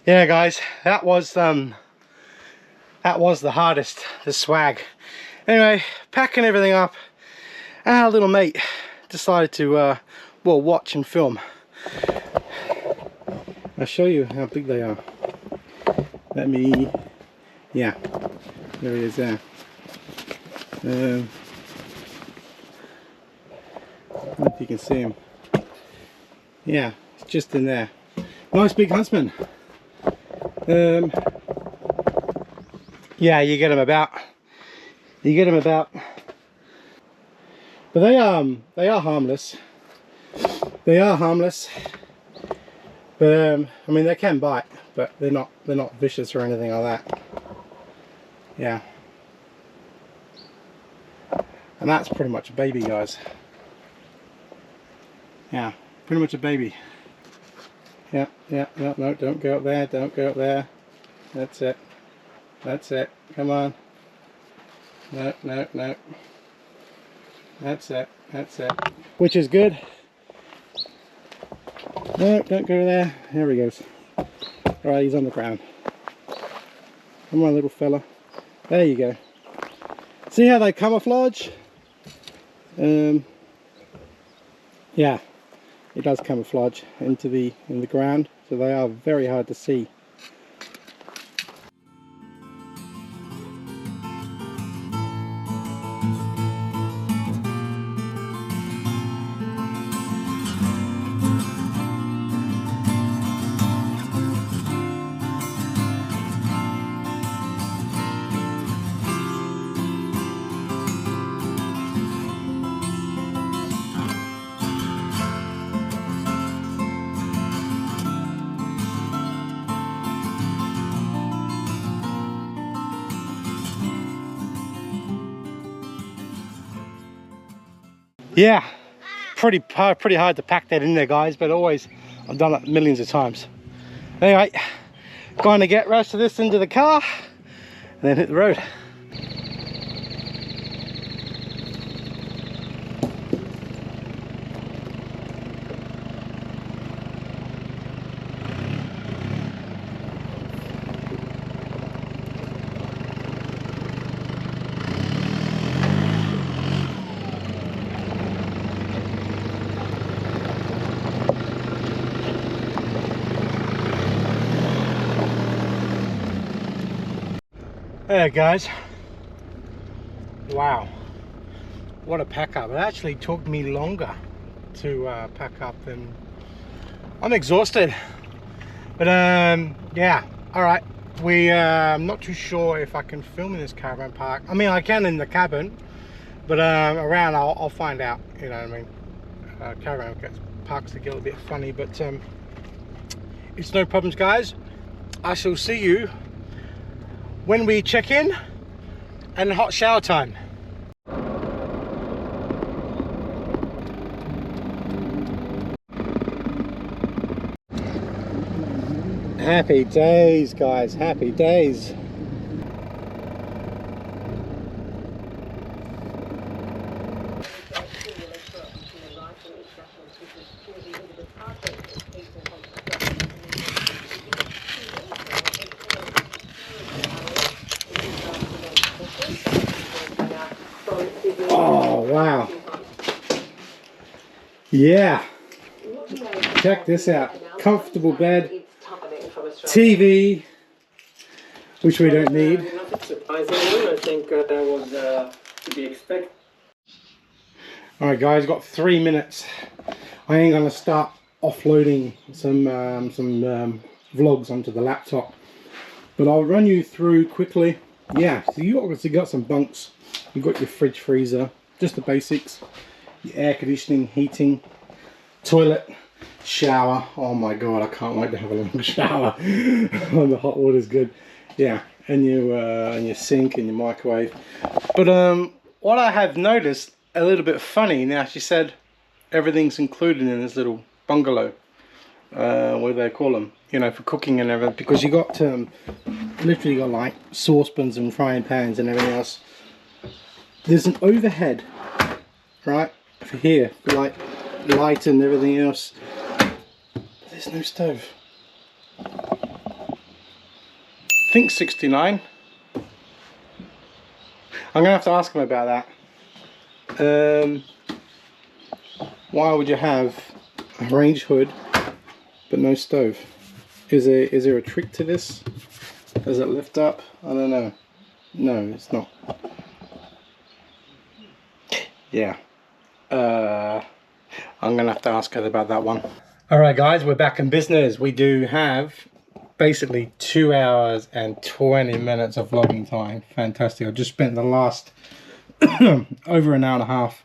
Yeah, guys, that was the hardest, the swag. Anyway, packing everything up, and our little mate decided to well, watch and film. I'll show you how big they are. Let me, yeah, there he is there. I don't know if you can see him. Yeah, it's just in there. Nice big huntsman. Yeah, you get them about, but they are harmless. They are harmless, but I mean, they can bite, but they're not vicious or anything like that. Yeah, and that's pretty much a baby, guys. Yeah, pretty much a baby. Yeah, no, don't go up there, don't go up there. That's it. That's it. Come on. No. That's it. That's it. Which is good. No, don't go there. There he goes. Alright, he's on the ground. Come on, little fella. There you go. See how they camouflage? Yeah. It does camouflage in the ground, so they are very hard to see. Yeah, pretty hard to pack that in there, guys, but always, I've done it millions of times. Anyway, going to get rest of this into the car and then hit the road. There, guys. Wow, what a pack up. It actually took me longer to pack up than... I'm exhausted. But yeah, all right. I'm not too sure if I can film in this caravan park. I mean, I can in the cabin, but around I'll find out. You know what I mean? Caravan parks to get a bit funny, but it's no problems, guys. I shall see you when we check in and hot shower time. Happy days, guys, happy days. Oh, wow. Yeah. Check this out. Comfortable bed. TV, which we don't need. Nothing surprising. I think that was to be expected. Alright guys, got 3 minutes. I ain't gonna start offloading some vlogs onto the laptop, but I'll run you through quickly. Yeah, so you obviously got some bunks. You've got your fridge, freezer, just the basics. Your air conditioning, heating, toilet, shower. Oh my god, I can't wait to have a long shower. The hot water's good. Yeah, and your sink and your microwave. But what I have noticed a little bit funny now, she said everything's included in this little bungalow. What do they call them? You know, for cooking and everything, because you got literally got like saucepans and frying pans and everything else. There's an overhead, right, for here, for like light and everything else. There's no stove. I think 69. I'm gonna have to ask him about that. Why would you have a range hood but no stove? Is there a trick to this? Does it lift up? I don't know. No, it's not. Yeah. I'm gonna have to ask her about that one. Alright guys, we're back in business. We do have basically 2 hours and 20 minutes of vlogging time. Fantastic. I just spent the last over an hour and a half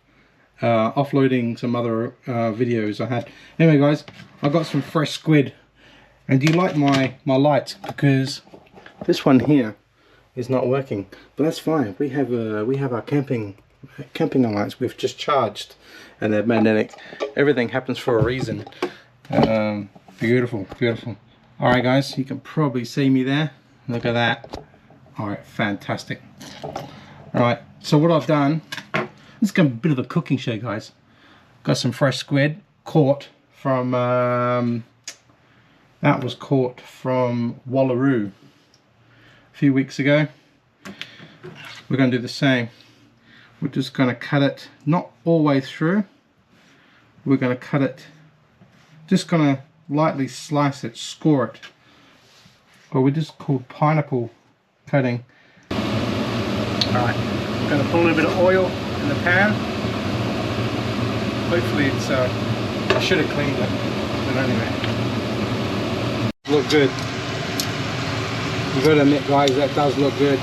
offloading some other videos I had. Anyway guys, I got some fresh squid. And do you like my lights? Because this one here is not working, but that's fine. We have our camping lights. We've just charged, and they're magnetic. Everything happens for a reason. Beautiful, beautiful. All right, guys, you can probably see me there. Look at that. All right, fantastic. All right, so what I've done. This is a bit of a cooking show, guys. Got some fresh squid caught from. That was caught from Wallaroo a few weeks ago. We're going to do the same. We're just going to cut it, not all the way through. We're going to cut it, just going to lightly slice it, score it. Or we just call pineapple cutting. Alright, I'm going to put a little bit of oil in the pan. Hopefully it's, I should have cleaned it, but anyway. Look good. You've got to admit, guys, that does look good.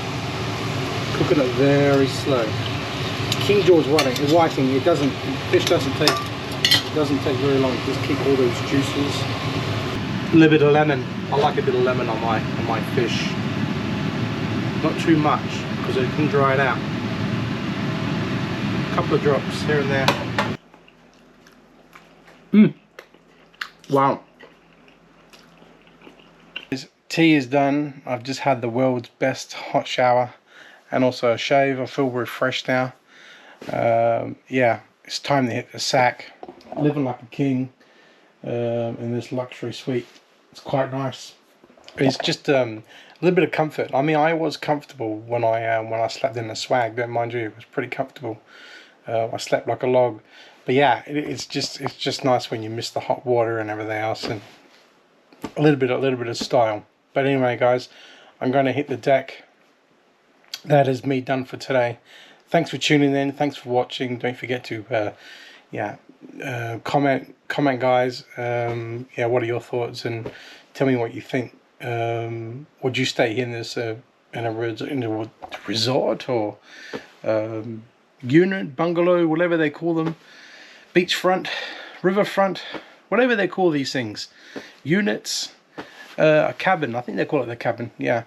Cooking it very slow. King George whiting, it doesn't, fish doesn't take very long. Just keep all those juices. A little bit of lemon. I like a bit of lemon on my fish. Not too much, because it can dry it out. A couple of drops here and there. Wow. Tea is done. I've just had the world's best hot shower and also a shave. I feel refreshed now. Yeah, it's time to hit the sack. Living like a king in this luxury suite. It's quite nice. It's just a little bit of comfort. I mean, I was comfortable when I slept in the swag. Don't mind you, it was pretty comfortable. I slept like a log. But yeah, it's just nice when you miss the hot water and everything else, and a little bit of style. But anyway, guys, I'm going to hit the deck. That is me done for today. thanks for tuning in. Thanks for watching. Don't forget to comment guys. Yeah, what are your thoughts, and tell me what you think. Would you stay in this in a resort or unit, bungalow, whatever they call them, beachfront, riverfront, whatever they call these things, units, a cabin, I think they call it the cabin, yeah.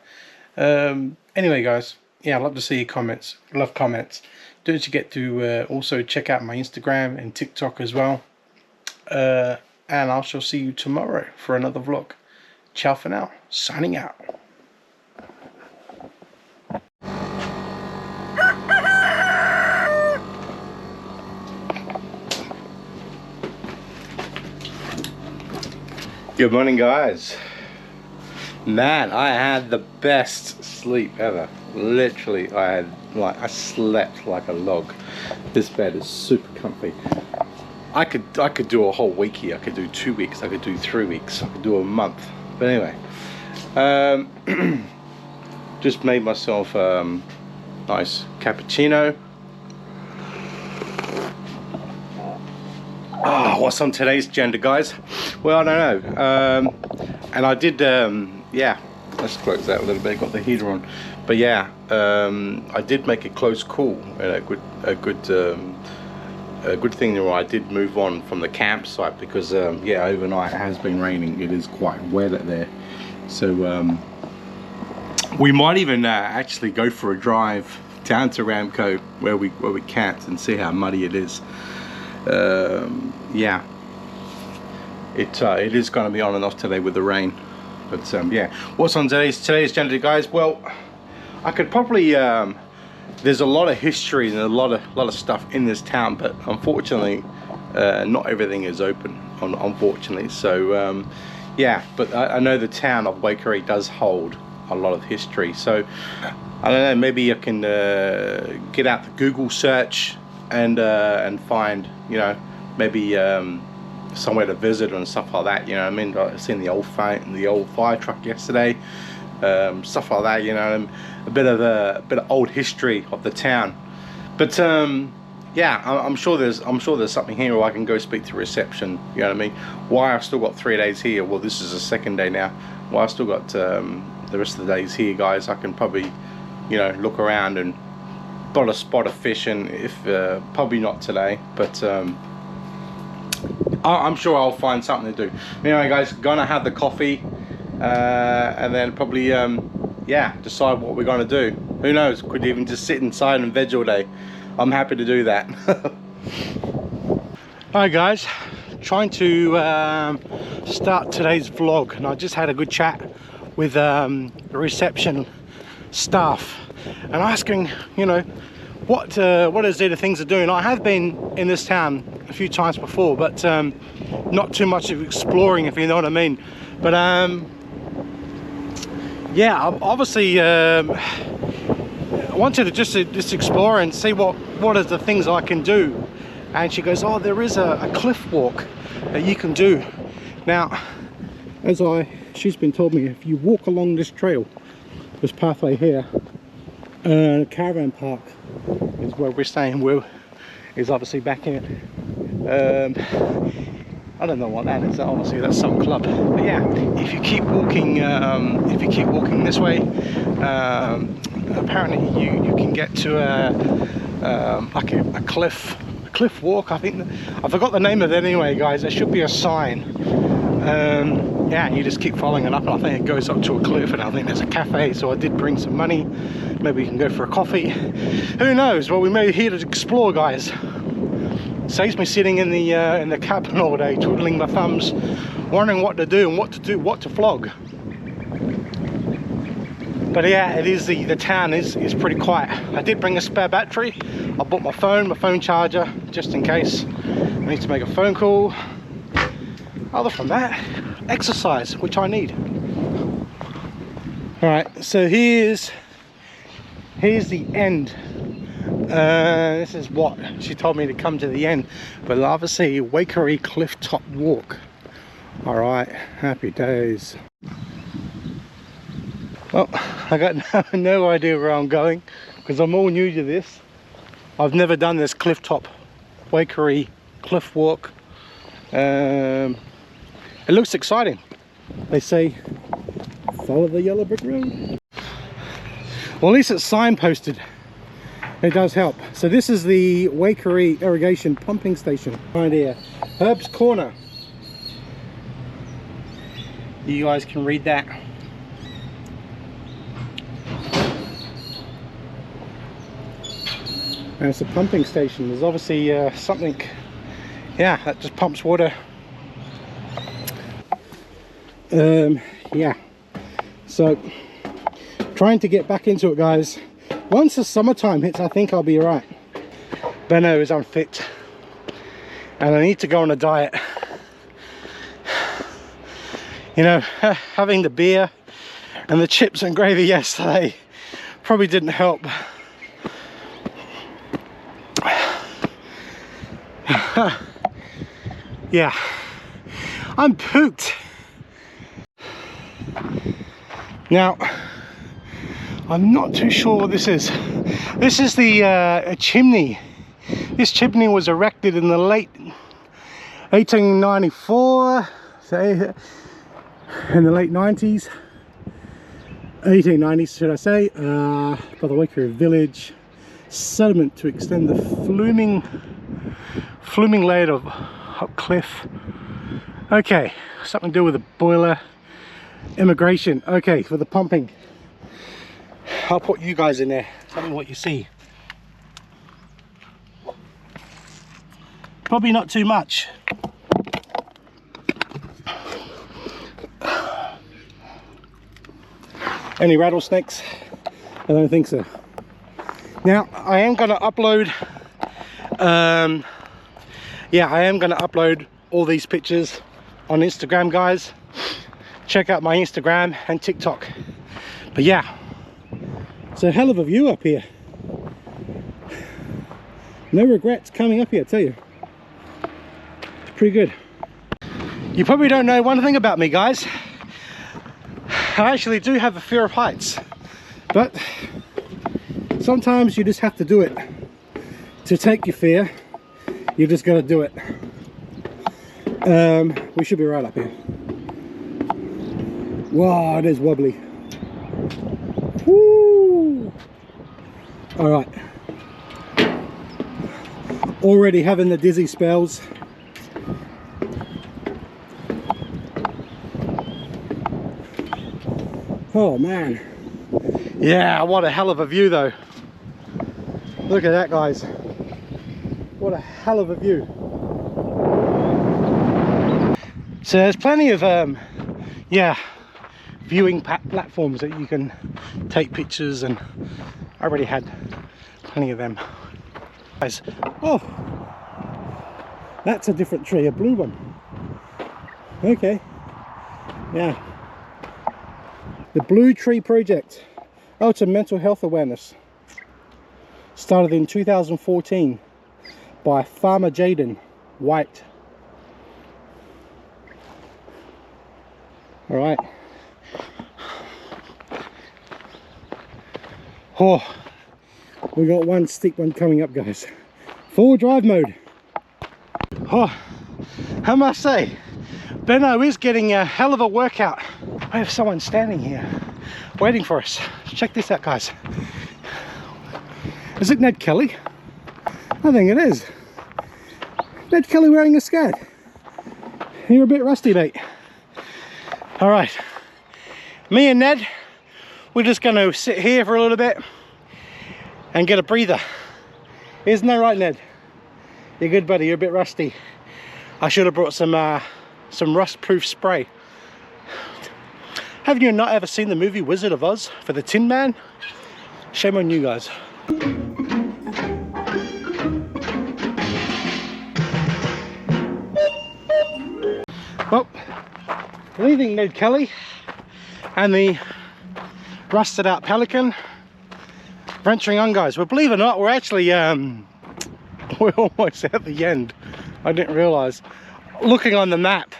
Anyway guys, yeah, I'd love to see your comments, love comments. Don't forget to also check out my Instagram and TikTok as well, and I shall see you tomorrow for another vlog. Ciao for now, signing out. Good morning guys. Man, I had the best sleep ever. Literally, I slept like a log. This bed is super comfy. I could do a whole week here. I could do 2 weeks, I could do 3 weeks, I could do a month. But anyway, just made myself nice cappuccino. What's on today's agenda, guys? Well, I don't know. And I did, yeah, let's close that a little bit, got the heater on. But yeah, I did make a close call, and a good thing that I did move on from the campsite, because yeah, overnight it has been raining. It is quite wet out there. So we might even actually go for a drive down to Ramco where we camped and see how muddy it is. Yeah, it is going to be on and off today with the rain. But yeah, what's on today's agenda, guys? Well, I could probably there's a lot of history and a lot of stuff in this town, but unfortunately not everything is open, unfortunately. So yeah, but I know the town of Waikerie does hold a lot of history. So I don't know, maybe I can get out the Google search and find, you know, maybe somewhere to visit and stuff like that. You know what I mean? I've seen the old fire truck yesterday, stuff like that. You know, a bit of old history of the town. But yeah, I'm sure there's something here where I can go speak to reception. You know what I mean? Why I've still got 3 days here? Well, this is the second day now. Why I've still got the rest of the days here, guys? I can probably, you know, look around and spot a fish, and if probably not today, but I'm sure I'll find something to do. Anyway guys, gonna have the coffee and then probably yeah, decide what we're gonna do. Who knows, could even just sit inside and veg all day. I'm happy to do that. Hi guys, trying to start today's vlog, and I just had a good chat with the reception staff and asking, you know, what is there the things they're doing. I have been in this town a few times before, but not too much of exploring, if you know what I mean. But yeah, obviously I wanted to just explore and see what is the things I can do. And she goes, oh, there is a cliff walk that you can do. Now, she's been told me, if you walk along this trail, this pathway here, caravan park is where we're staying. Is obviously back here. I don't know what that is. Obviously that's some club. But yeah, if you keep walking this way, apparently you can get to like a cliff walk. I think I forgot the name of it anyway, guys. There should be a sign. Yeah, you just keep following it up, and I think it goes up to a cliff, and I think there's a cafe. So I did bring some money. Maybe we can go for a coffee. Who knows? Well, we may be here to explore, guys. Saves me sitting in the cabin all day, twiddling my thumbs, wondering what to do and what to vlog. But yeah, it is the town is pretty quiet. I did bring a spare battery. I bought my phone charger, just in case I need to make a phone call. Other from that, exercise, which I need. All right, so here's the end. This is what she told me to come to the end, but obviously Waikerie cliff top walk. All right, happy days. Well, I got no idea where I'm going because I'm all new to this. I've never done this cliff top Waikerie cliff walk. It looks exciting. They say follow the yellow brick road. Well, at least it's signposted. It does help. So this is the Waikerie irrigation pumping station right here, Herb's Corner. You guys can read that. And it's a pumping station. There's obviously something, yeah, that just pumps water. Yeah, so trying to get back into it, guys. Once the summertime hits, I think I'll be right. Beno is unfit and I need to go on a diet. You know, having the beer and the chips and gravy yesterday probably didn't help. Yeah, I'm pooped. Now, I'm not too sure what this is. This is the a chimney. This chimney was erected in the late 1894, so in the late 90s, 1890s should I say, by the Waikerie village settlement to extend the fluming layer of up cliff. Okay, something to do with the boiler, immigration. Okay, for the pumping. I'll put you guys in there. Tell me what you see. Probably not too much. Any rattlesnakes? I don't think so. Now, I am going to upload, yeah, I am going to upload all these pictures on Instagram, guys. Check out my Instagram and TikTok. But yeah, it's a hell of a view up here. No regrets coming up here, I tell you. It's pretty good. You probably don't know one thing about me, guys. I actually do have a fear of heights, but sometimes you just have to do it. To take your fear, you just got to do it. We should be right up here. Wow, it is wobbly. Woo! All right. Already having the dizzy spells. Oh man. Yeah, what a hell of a view though. Look at that, guys. What a hell of a view. So there's plenty of yeah, viewing platforms that you can take pictures, and I already had plenty of them. Guys, oh, that's a different tree, a blue one. Okay, yeah. The Blue Tree Project. Oh, it's a mental health awareness. Started in 2014 by Farmer Jaden White. All right. Oh, we got one steep one coming up, guys. 4-wheel drive mode. Oh, I must say, Beno is getting a hell of a workout. I have someone standing here waiting for us. Check this out, guys. Is it Ned Kelly? I think it is. Ned Kelly wearing a scad. You're a bit rusty, mate. All right, me and Ned, we're just going to sit here for a little bit and get a breather. Isn't that right, Ned? You're good, buddy. You're a bit rusty. I should have brought some rust-proof spray. Have you not ever seen the movie Wizard of Oz for the Tin Man? Shame on you guys. Well, leaving Ned Kelly and the rusted out Pelican, venturing on, guys. Well, believe it or not, we're actually we're almost at the end. I didn't realize. Looking on the map,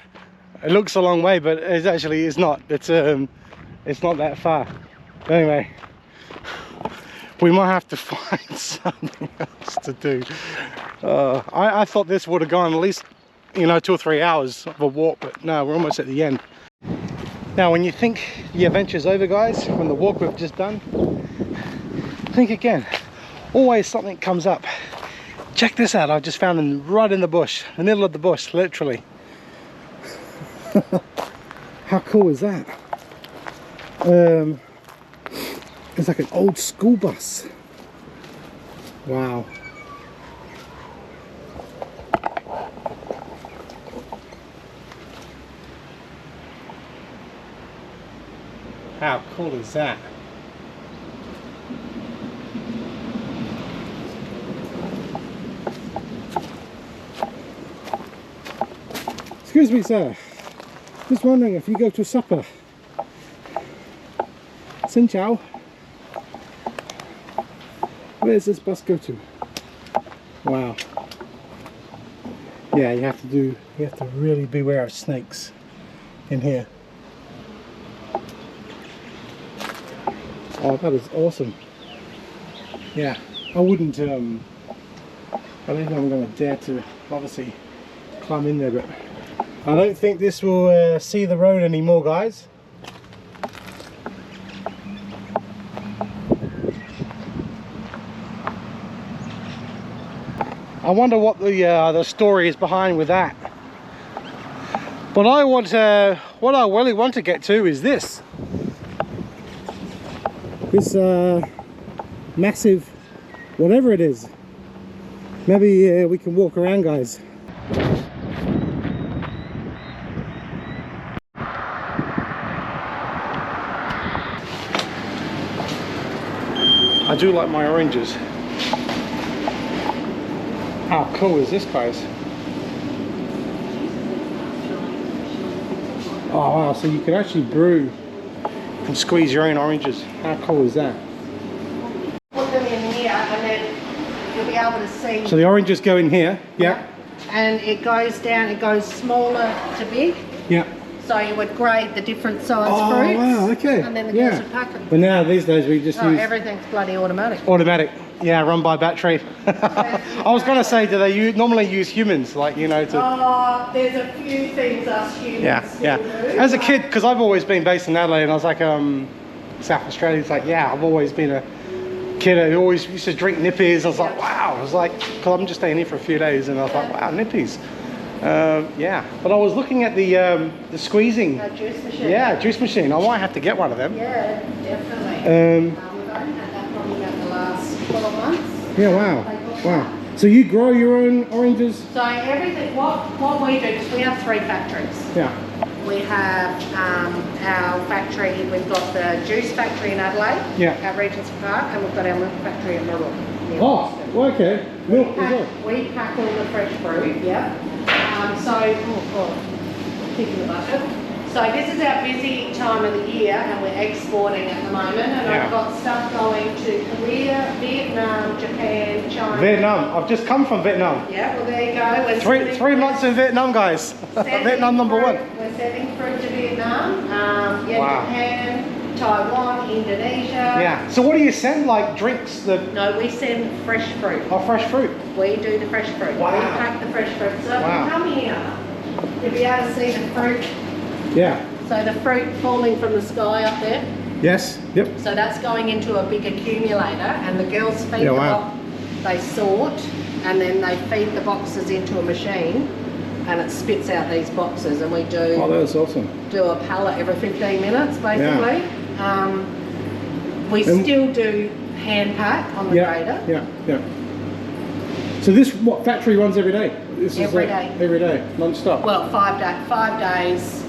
it looks a long way, but it actually is not. It's not that far. But anyway, we might have to find something else to do. I thought this would have gone at least, you know, 2 or 3 hours of a walk, but no, we're almost at the end. Now, when you think the adventure's over, guys, from the walk we've just done, think again. Always something comes up. Check this out. I just found them right in the bush, the middle of the bush, literally. How cool is that? It's like an old school bus. Wow. How cool is that? Excuse me, sir. Just wondering if you go to supper. Xin chào. Where does this bus go to? Wow. Yeah, you have to really beware of snakes in here. Oh, that is awesome. Yeah, I wouldn't, I don't think I'm going to dare to obviously climb in there, but I don't think this will see the road anymore, guys. I wonder what the story is behind with that. But I want what I really want to get to is this massive, whatever it is. Maybe we can walk around, guys. I do like my oranges. How cool is this, guys? Oh wow, so you can actually brew and squeeze your own oranges. How cool is that? Put them in here and then you'll be able to see. So the oranges go in here, yeah? And it goes down, it goes smaller to big. Yeah. So you would grade the different size Oh fruits. wow, okay. And then the girls would pack them. But now these days we just use Everything's bloody automatic. automatic. Yeah, run by battery. I was going to say, do they normally use humans, like, you know, to... Oh, there's a few things us humans Yeah. do. As a kid, because I've always been based in Adelaide, and I was like, South Australia, it's like, yeah, I've always been a kid who always used to drink nippies. I was like, wow. I was like, because I'm just staying here for a few days, and I was like, wow, nippies. Yeah, but I was looking at the squeezing. Juice machine. Yeah, juice machine. I might have to get one of them. Yeah, definitely. We've only had that probably about the last 12 months. Yeah, wow. Wow. So you grow your own oranges? So everything, what we do, because we have 3 factories. Yeah. We have our factory, we've got the juice factory in Adelaide, Yeah. at Regent's Park, and we've got our milk factory in Murrell. Oh, well, okay. Milk as well. We pack all the fresh fruit, yeah. Kicking the bucket. So this is our busy time of the year, and we're exporting at the moment, and Yeah. I've got stuff going to Korea, Vietnam, Japan, China. Vietnam. I've just come from Vietnam. Yeah, well there you go. We're Three months in Vietnam, guys. Vietnam #1. We're sending fruit to Vietnam, Wow. Japan, Taiwan, Indonesia. Yeah. So what do you send? Like drinks? No, we send fresh fruit. Oh, fresh fruit. We do the fresh fruit. Wow. We pack the fresh fruit. So if Wow. you come here, you'll be able to see the fruit. Yeah. So the fruit falling from the sky up there. Yes. Yep. So that's going into a big accumulator, and the girls feed Yeah, the wow. box. They sort, and then they feed the boxes into a machine, and it spits out these boxes. And we Oh, that's awesome. do a pallet every 15 minutes, basically. We still do hand pack on the grader. Yeah. Yeah. So this factory runs every day? This Every is day. Every day, non-stop. Well, 5 days,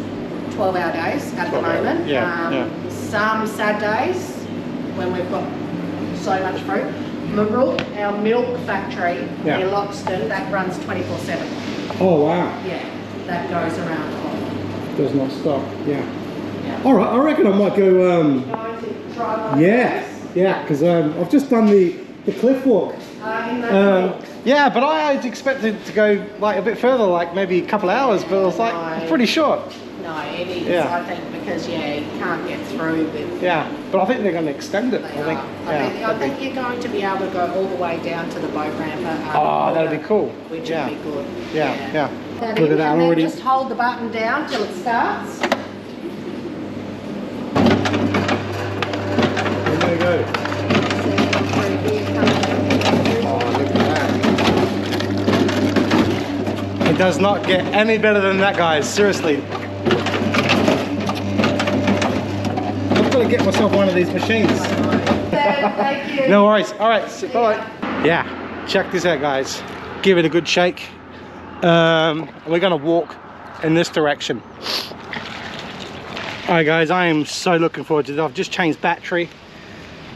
12-hour days at the 12 hours. moment. Yeah. Some sad days when we've got so much fruit. Murrell, our milk factory in Loxton, that runs 24/7. Oh wow. Yeah, that goes around the clock. Does not stop. Yeah. Yeah. All right. I reckon I might go. Going to try one of those. Yeah. Because I've just done the cliff walk. In that Yeah, but I expected to go like a bit further, like maybe a couple of hours, but it was like No. pretty short. No, it is, Yeah. I think, because because yeah, you can't get through. But Yeah, but I think they're going to extend it. they I think. are. Yeah, I think you're going to be able to go all the way down to the boat ramp. Oh, that'd be cool. Which Yeah. would be good. Yeah. That Look in, at that and then already. just hold the button down till it starts. There you go. Oh, look at that. It does not get any better than that, guys. Seriously. I've got to get myself one of these machines. Thank you. No worries. All right. So, bye. Yeah. Check this out, guys. Give it a good shake. We're going to walk in this direction. All right, guys. I am so looking forward to this. I've just changed battery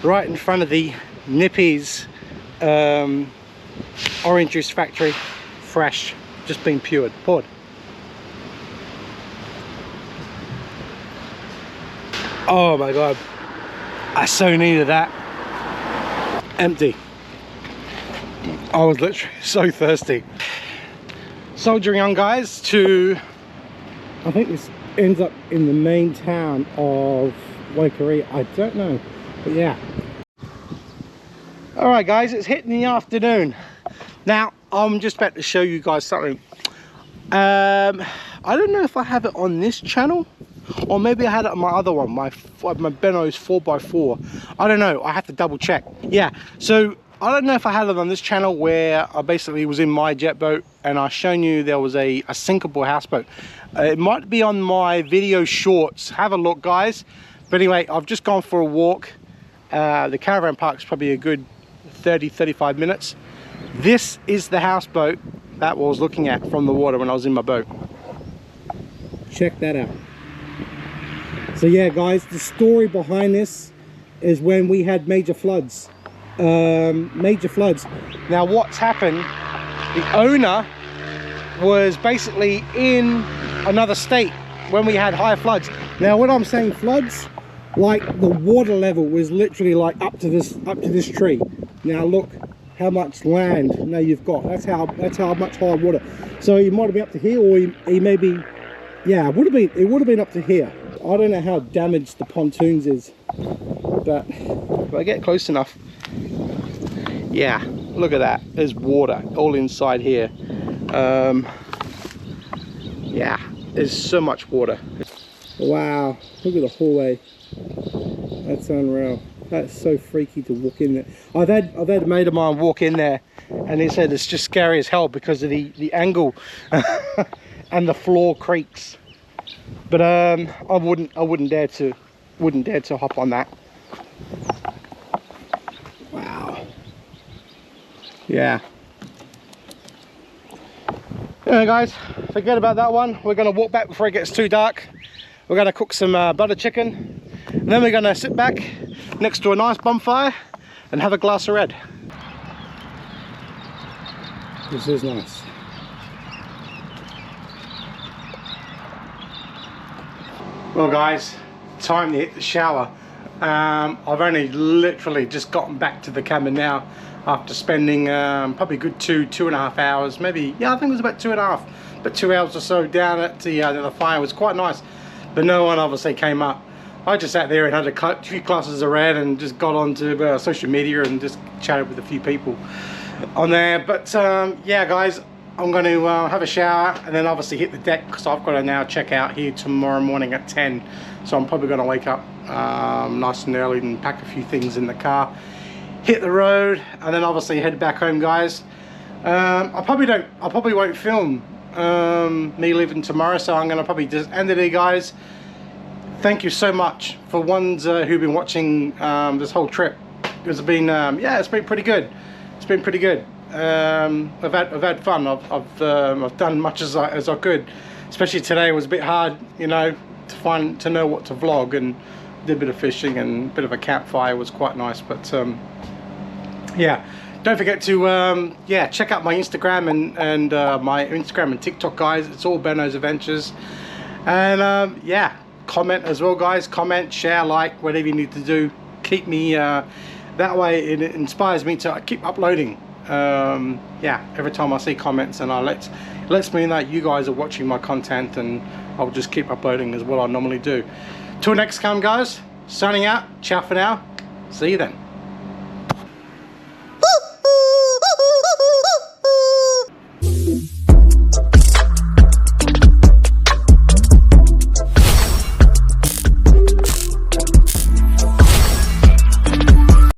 right in front of the Nippies orange juice factory, fresh, just been poured. Oh my god, I so needed that. Empty. I was literally so thirsty. Soldiering on, guys, to, I think this ends up in the main town of Waikerie. I don't know, but yeah. All right, guys, it's hitting the afternoon. Now, I'm just about to show you guys something. I don't know if I have it on this channel, or maybe I had it on my other one, my Beno's 4x4. I don't know, I have to double check. Yeah, so I don't know if I had it on this channel where I basically was in my jet boat and I shown you there was a sinkable houseboat. It might be on my video shorts. Have a look, guys. But anyway, I've just gone for a walk. The caravan park's probably a good 30-35 minutes. This is the houseboat that I was looking at from the water when I was in my boat. Check that out. So yeah, guys, the story behind this is when we had major floods. Now what's happened, the owner was basically in another state when we had high floods. Now when I'm saying floods, like the water level was literally like up to this tree. Now look how much land now you've got. That's how much high water. So he might have been up to here, or he may be, yeah, it would have been up to here. I don't know how damaged the pontoons is, but if I get close enough, yeah, look at that. There's water all inside here. Yeah, there's so much water. Wow, look at the hallway. That's unreal. That's so freaky to walk in there. I've had a mate of mine walk in there and he said it's just scary as hell because of the angle and the floor creaks. But I wouldn't dare to hop on that. Wow. Yeah. Anyway, guys, forget about that one. We're gonna walk back before it gets too dark. We're gonna cook some butter chicken, and then we're gonna sit back next to a nice bonfire and have a glass of red. This is nice. Well, guys, time to hit the shower. I've only literally just gotten back to the cabin now after spending probably a good two and a half hours, maybe, yeah, I think it was about 2.5, but 2 hours or so down at the fire. It was quite nice, but no one obviously came up. I just sat there and had a few glasses of red and just got onto social media and just chatted with a few people on there. But yeah, guys, I'm going to have a shower and then obviously hit the deck because I've got to now check out here tomorrow morning at 10. So I'm probably going to wake up nice and early and pack a few things in the car, hit the road, and then obviously head back home, guys. I probably won't film me leaving tomorrow, so I'm going to probably just end it here, guys. Thank you so much for ones who've been watching this whole trip. It's been yeah, it's been pretty good. It's been pretty good. I've had fun. I've done much as I could. Especially today was a bit hard, you know, to know what to vlog, and did a bit of fishing and a bit of a campfire was quite nice. But yeah, don't forget to yeah, check out my Instagram and my Instagram and TikTok, guys. It's all Beno's Adventures. And yeah, comment as well, guys. Comment, share, like, whatever you need to do. Keep me that way. It inspires me to keep uploading. Yeah, every time I see comments, and lets me know that you guys are watching my content, and I'll just keep uploading as what I normally do. Till next time, guys. Signing out. Ciao for now. See you then.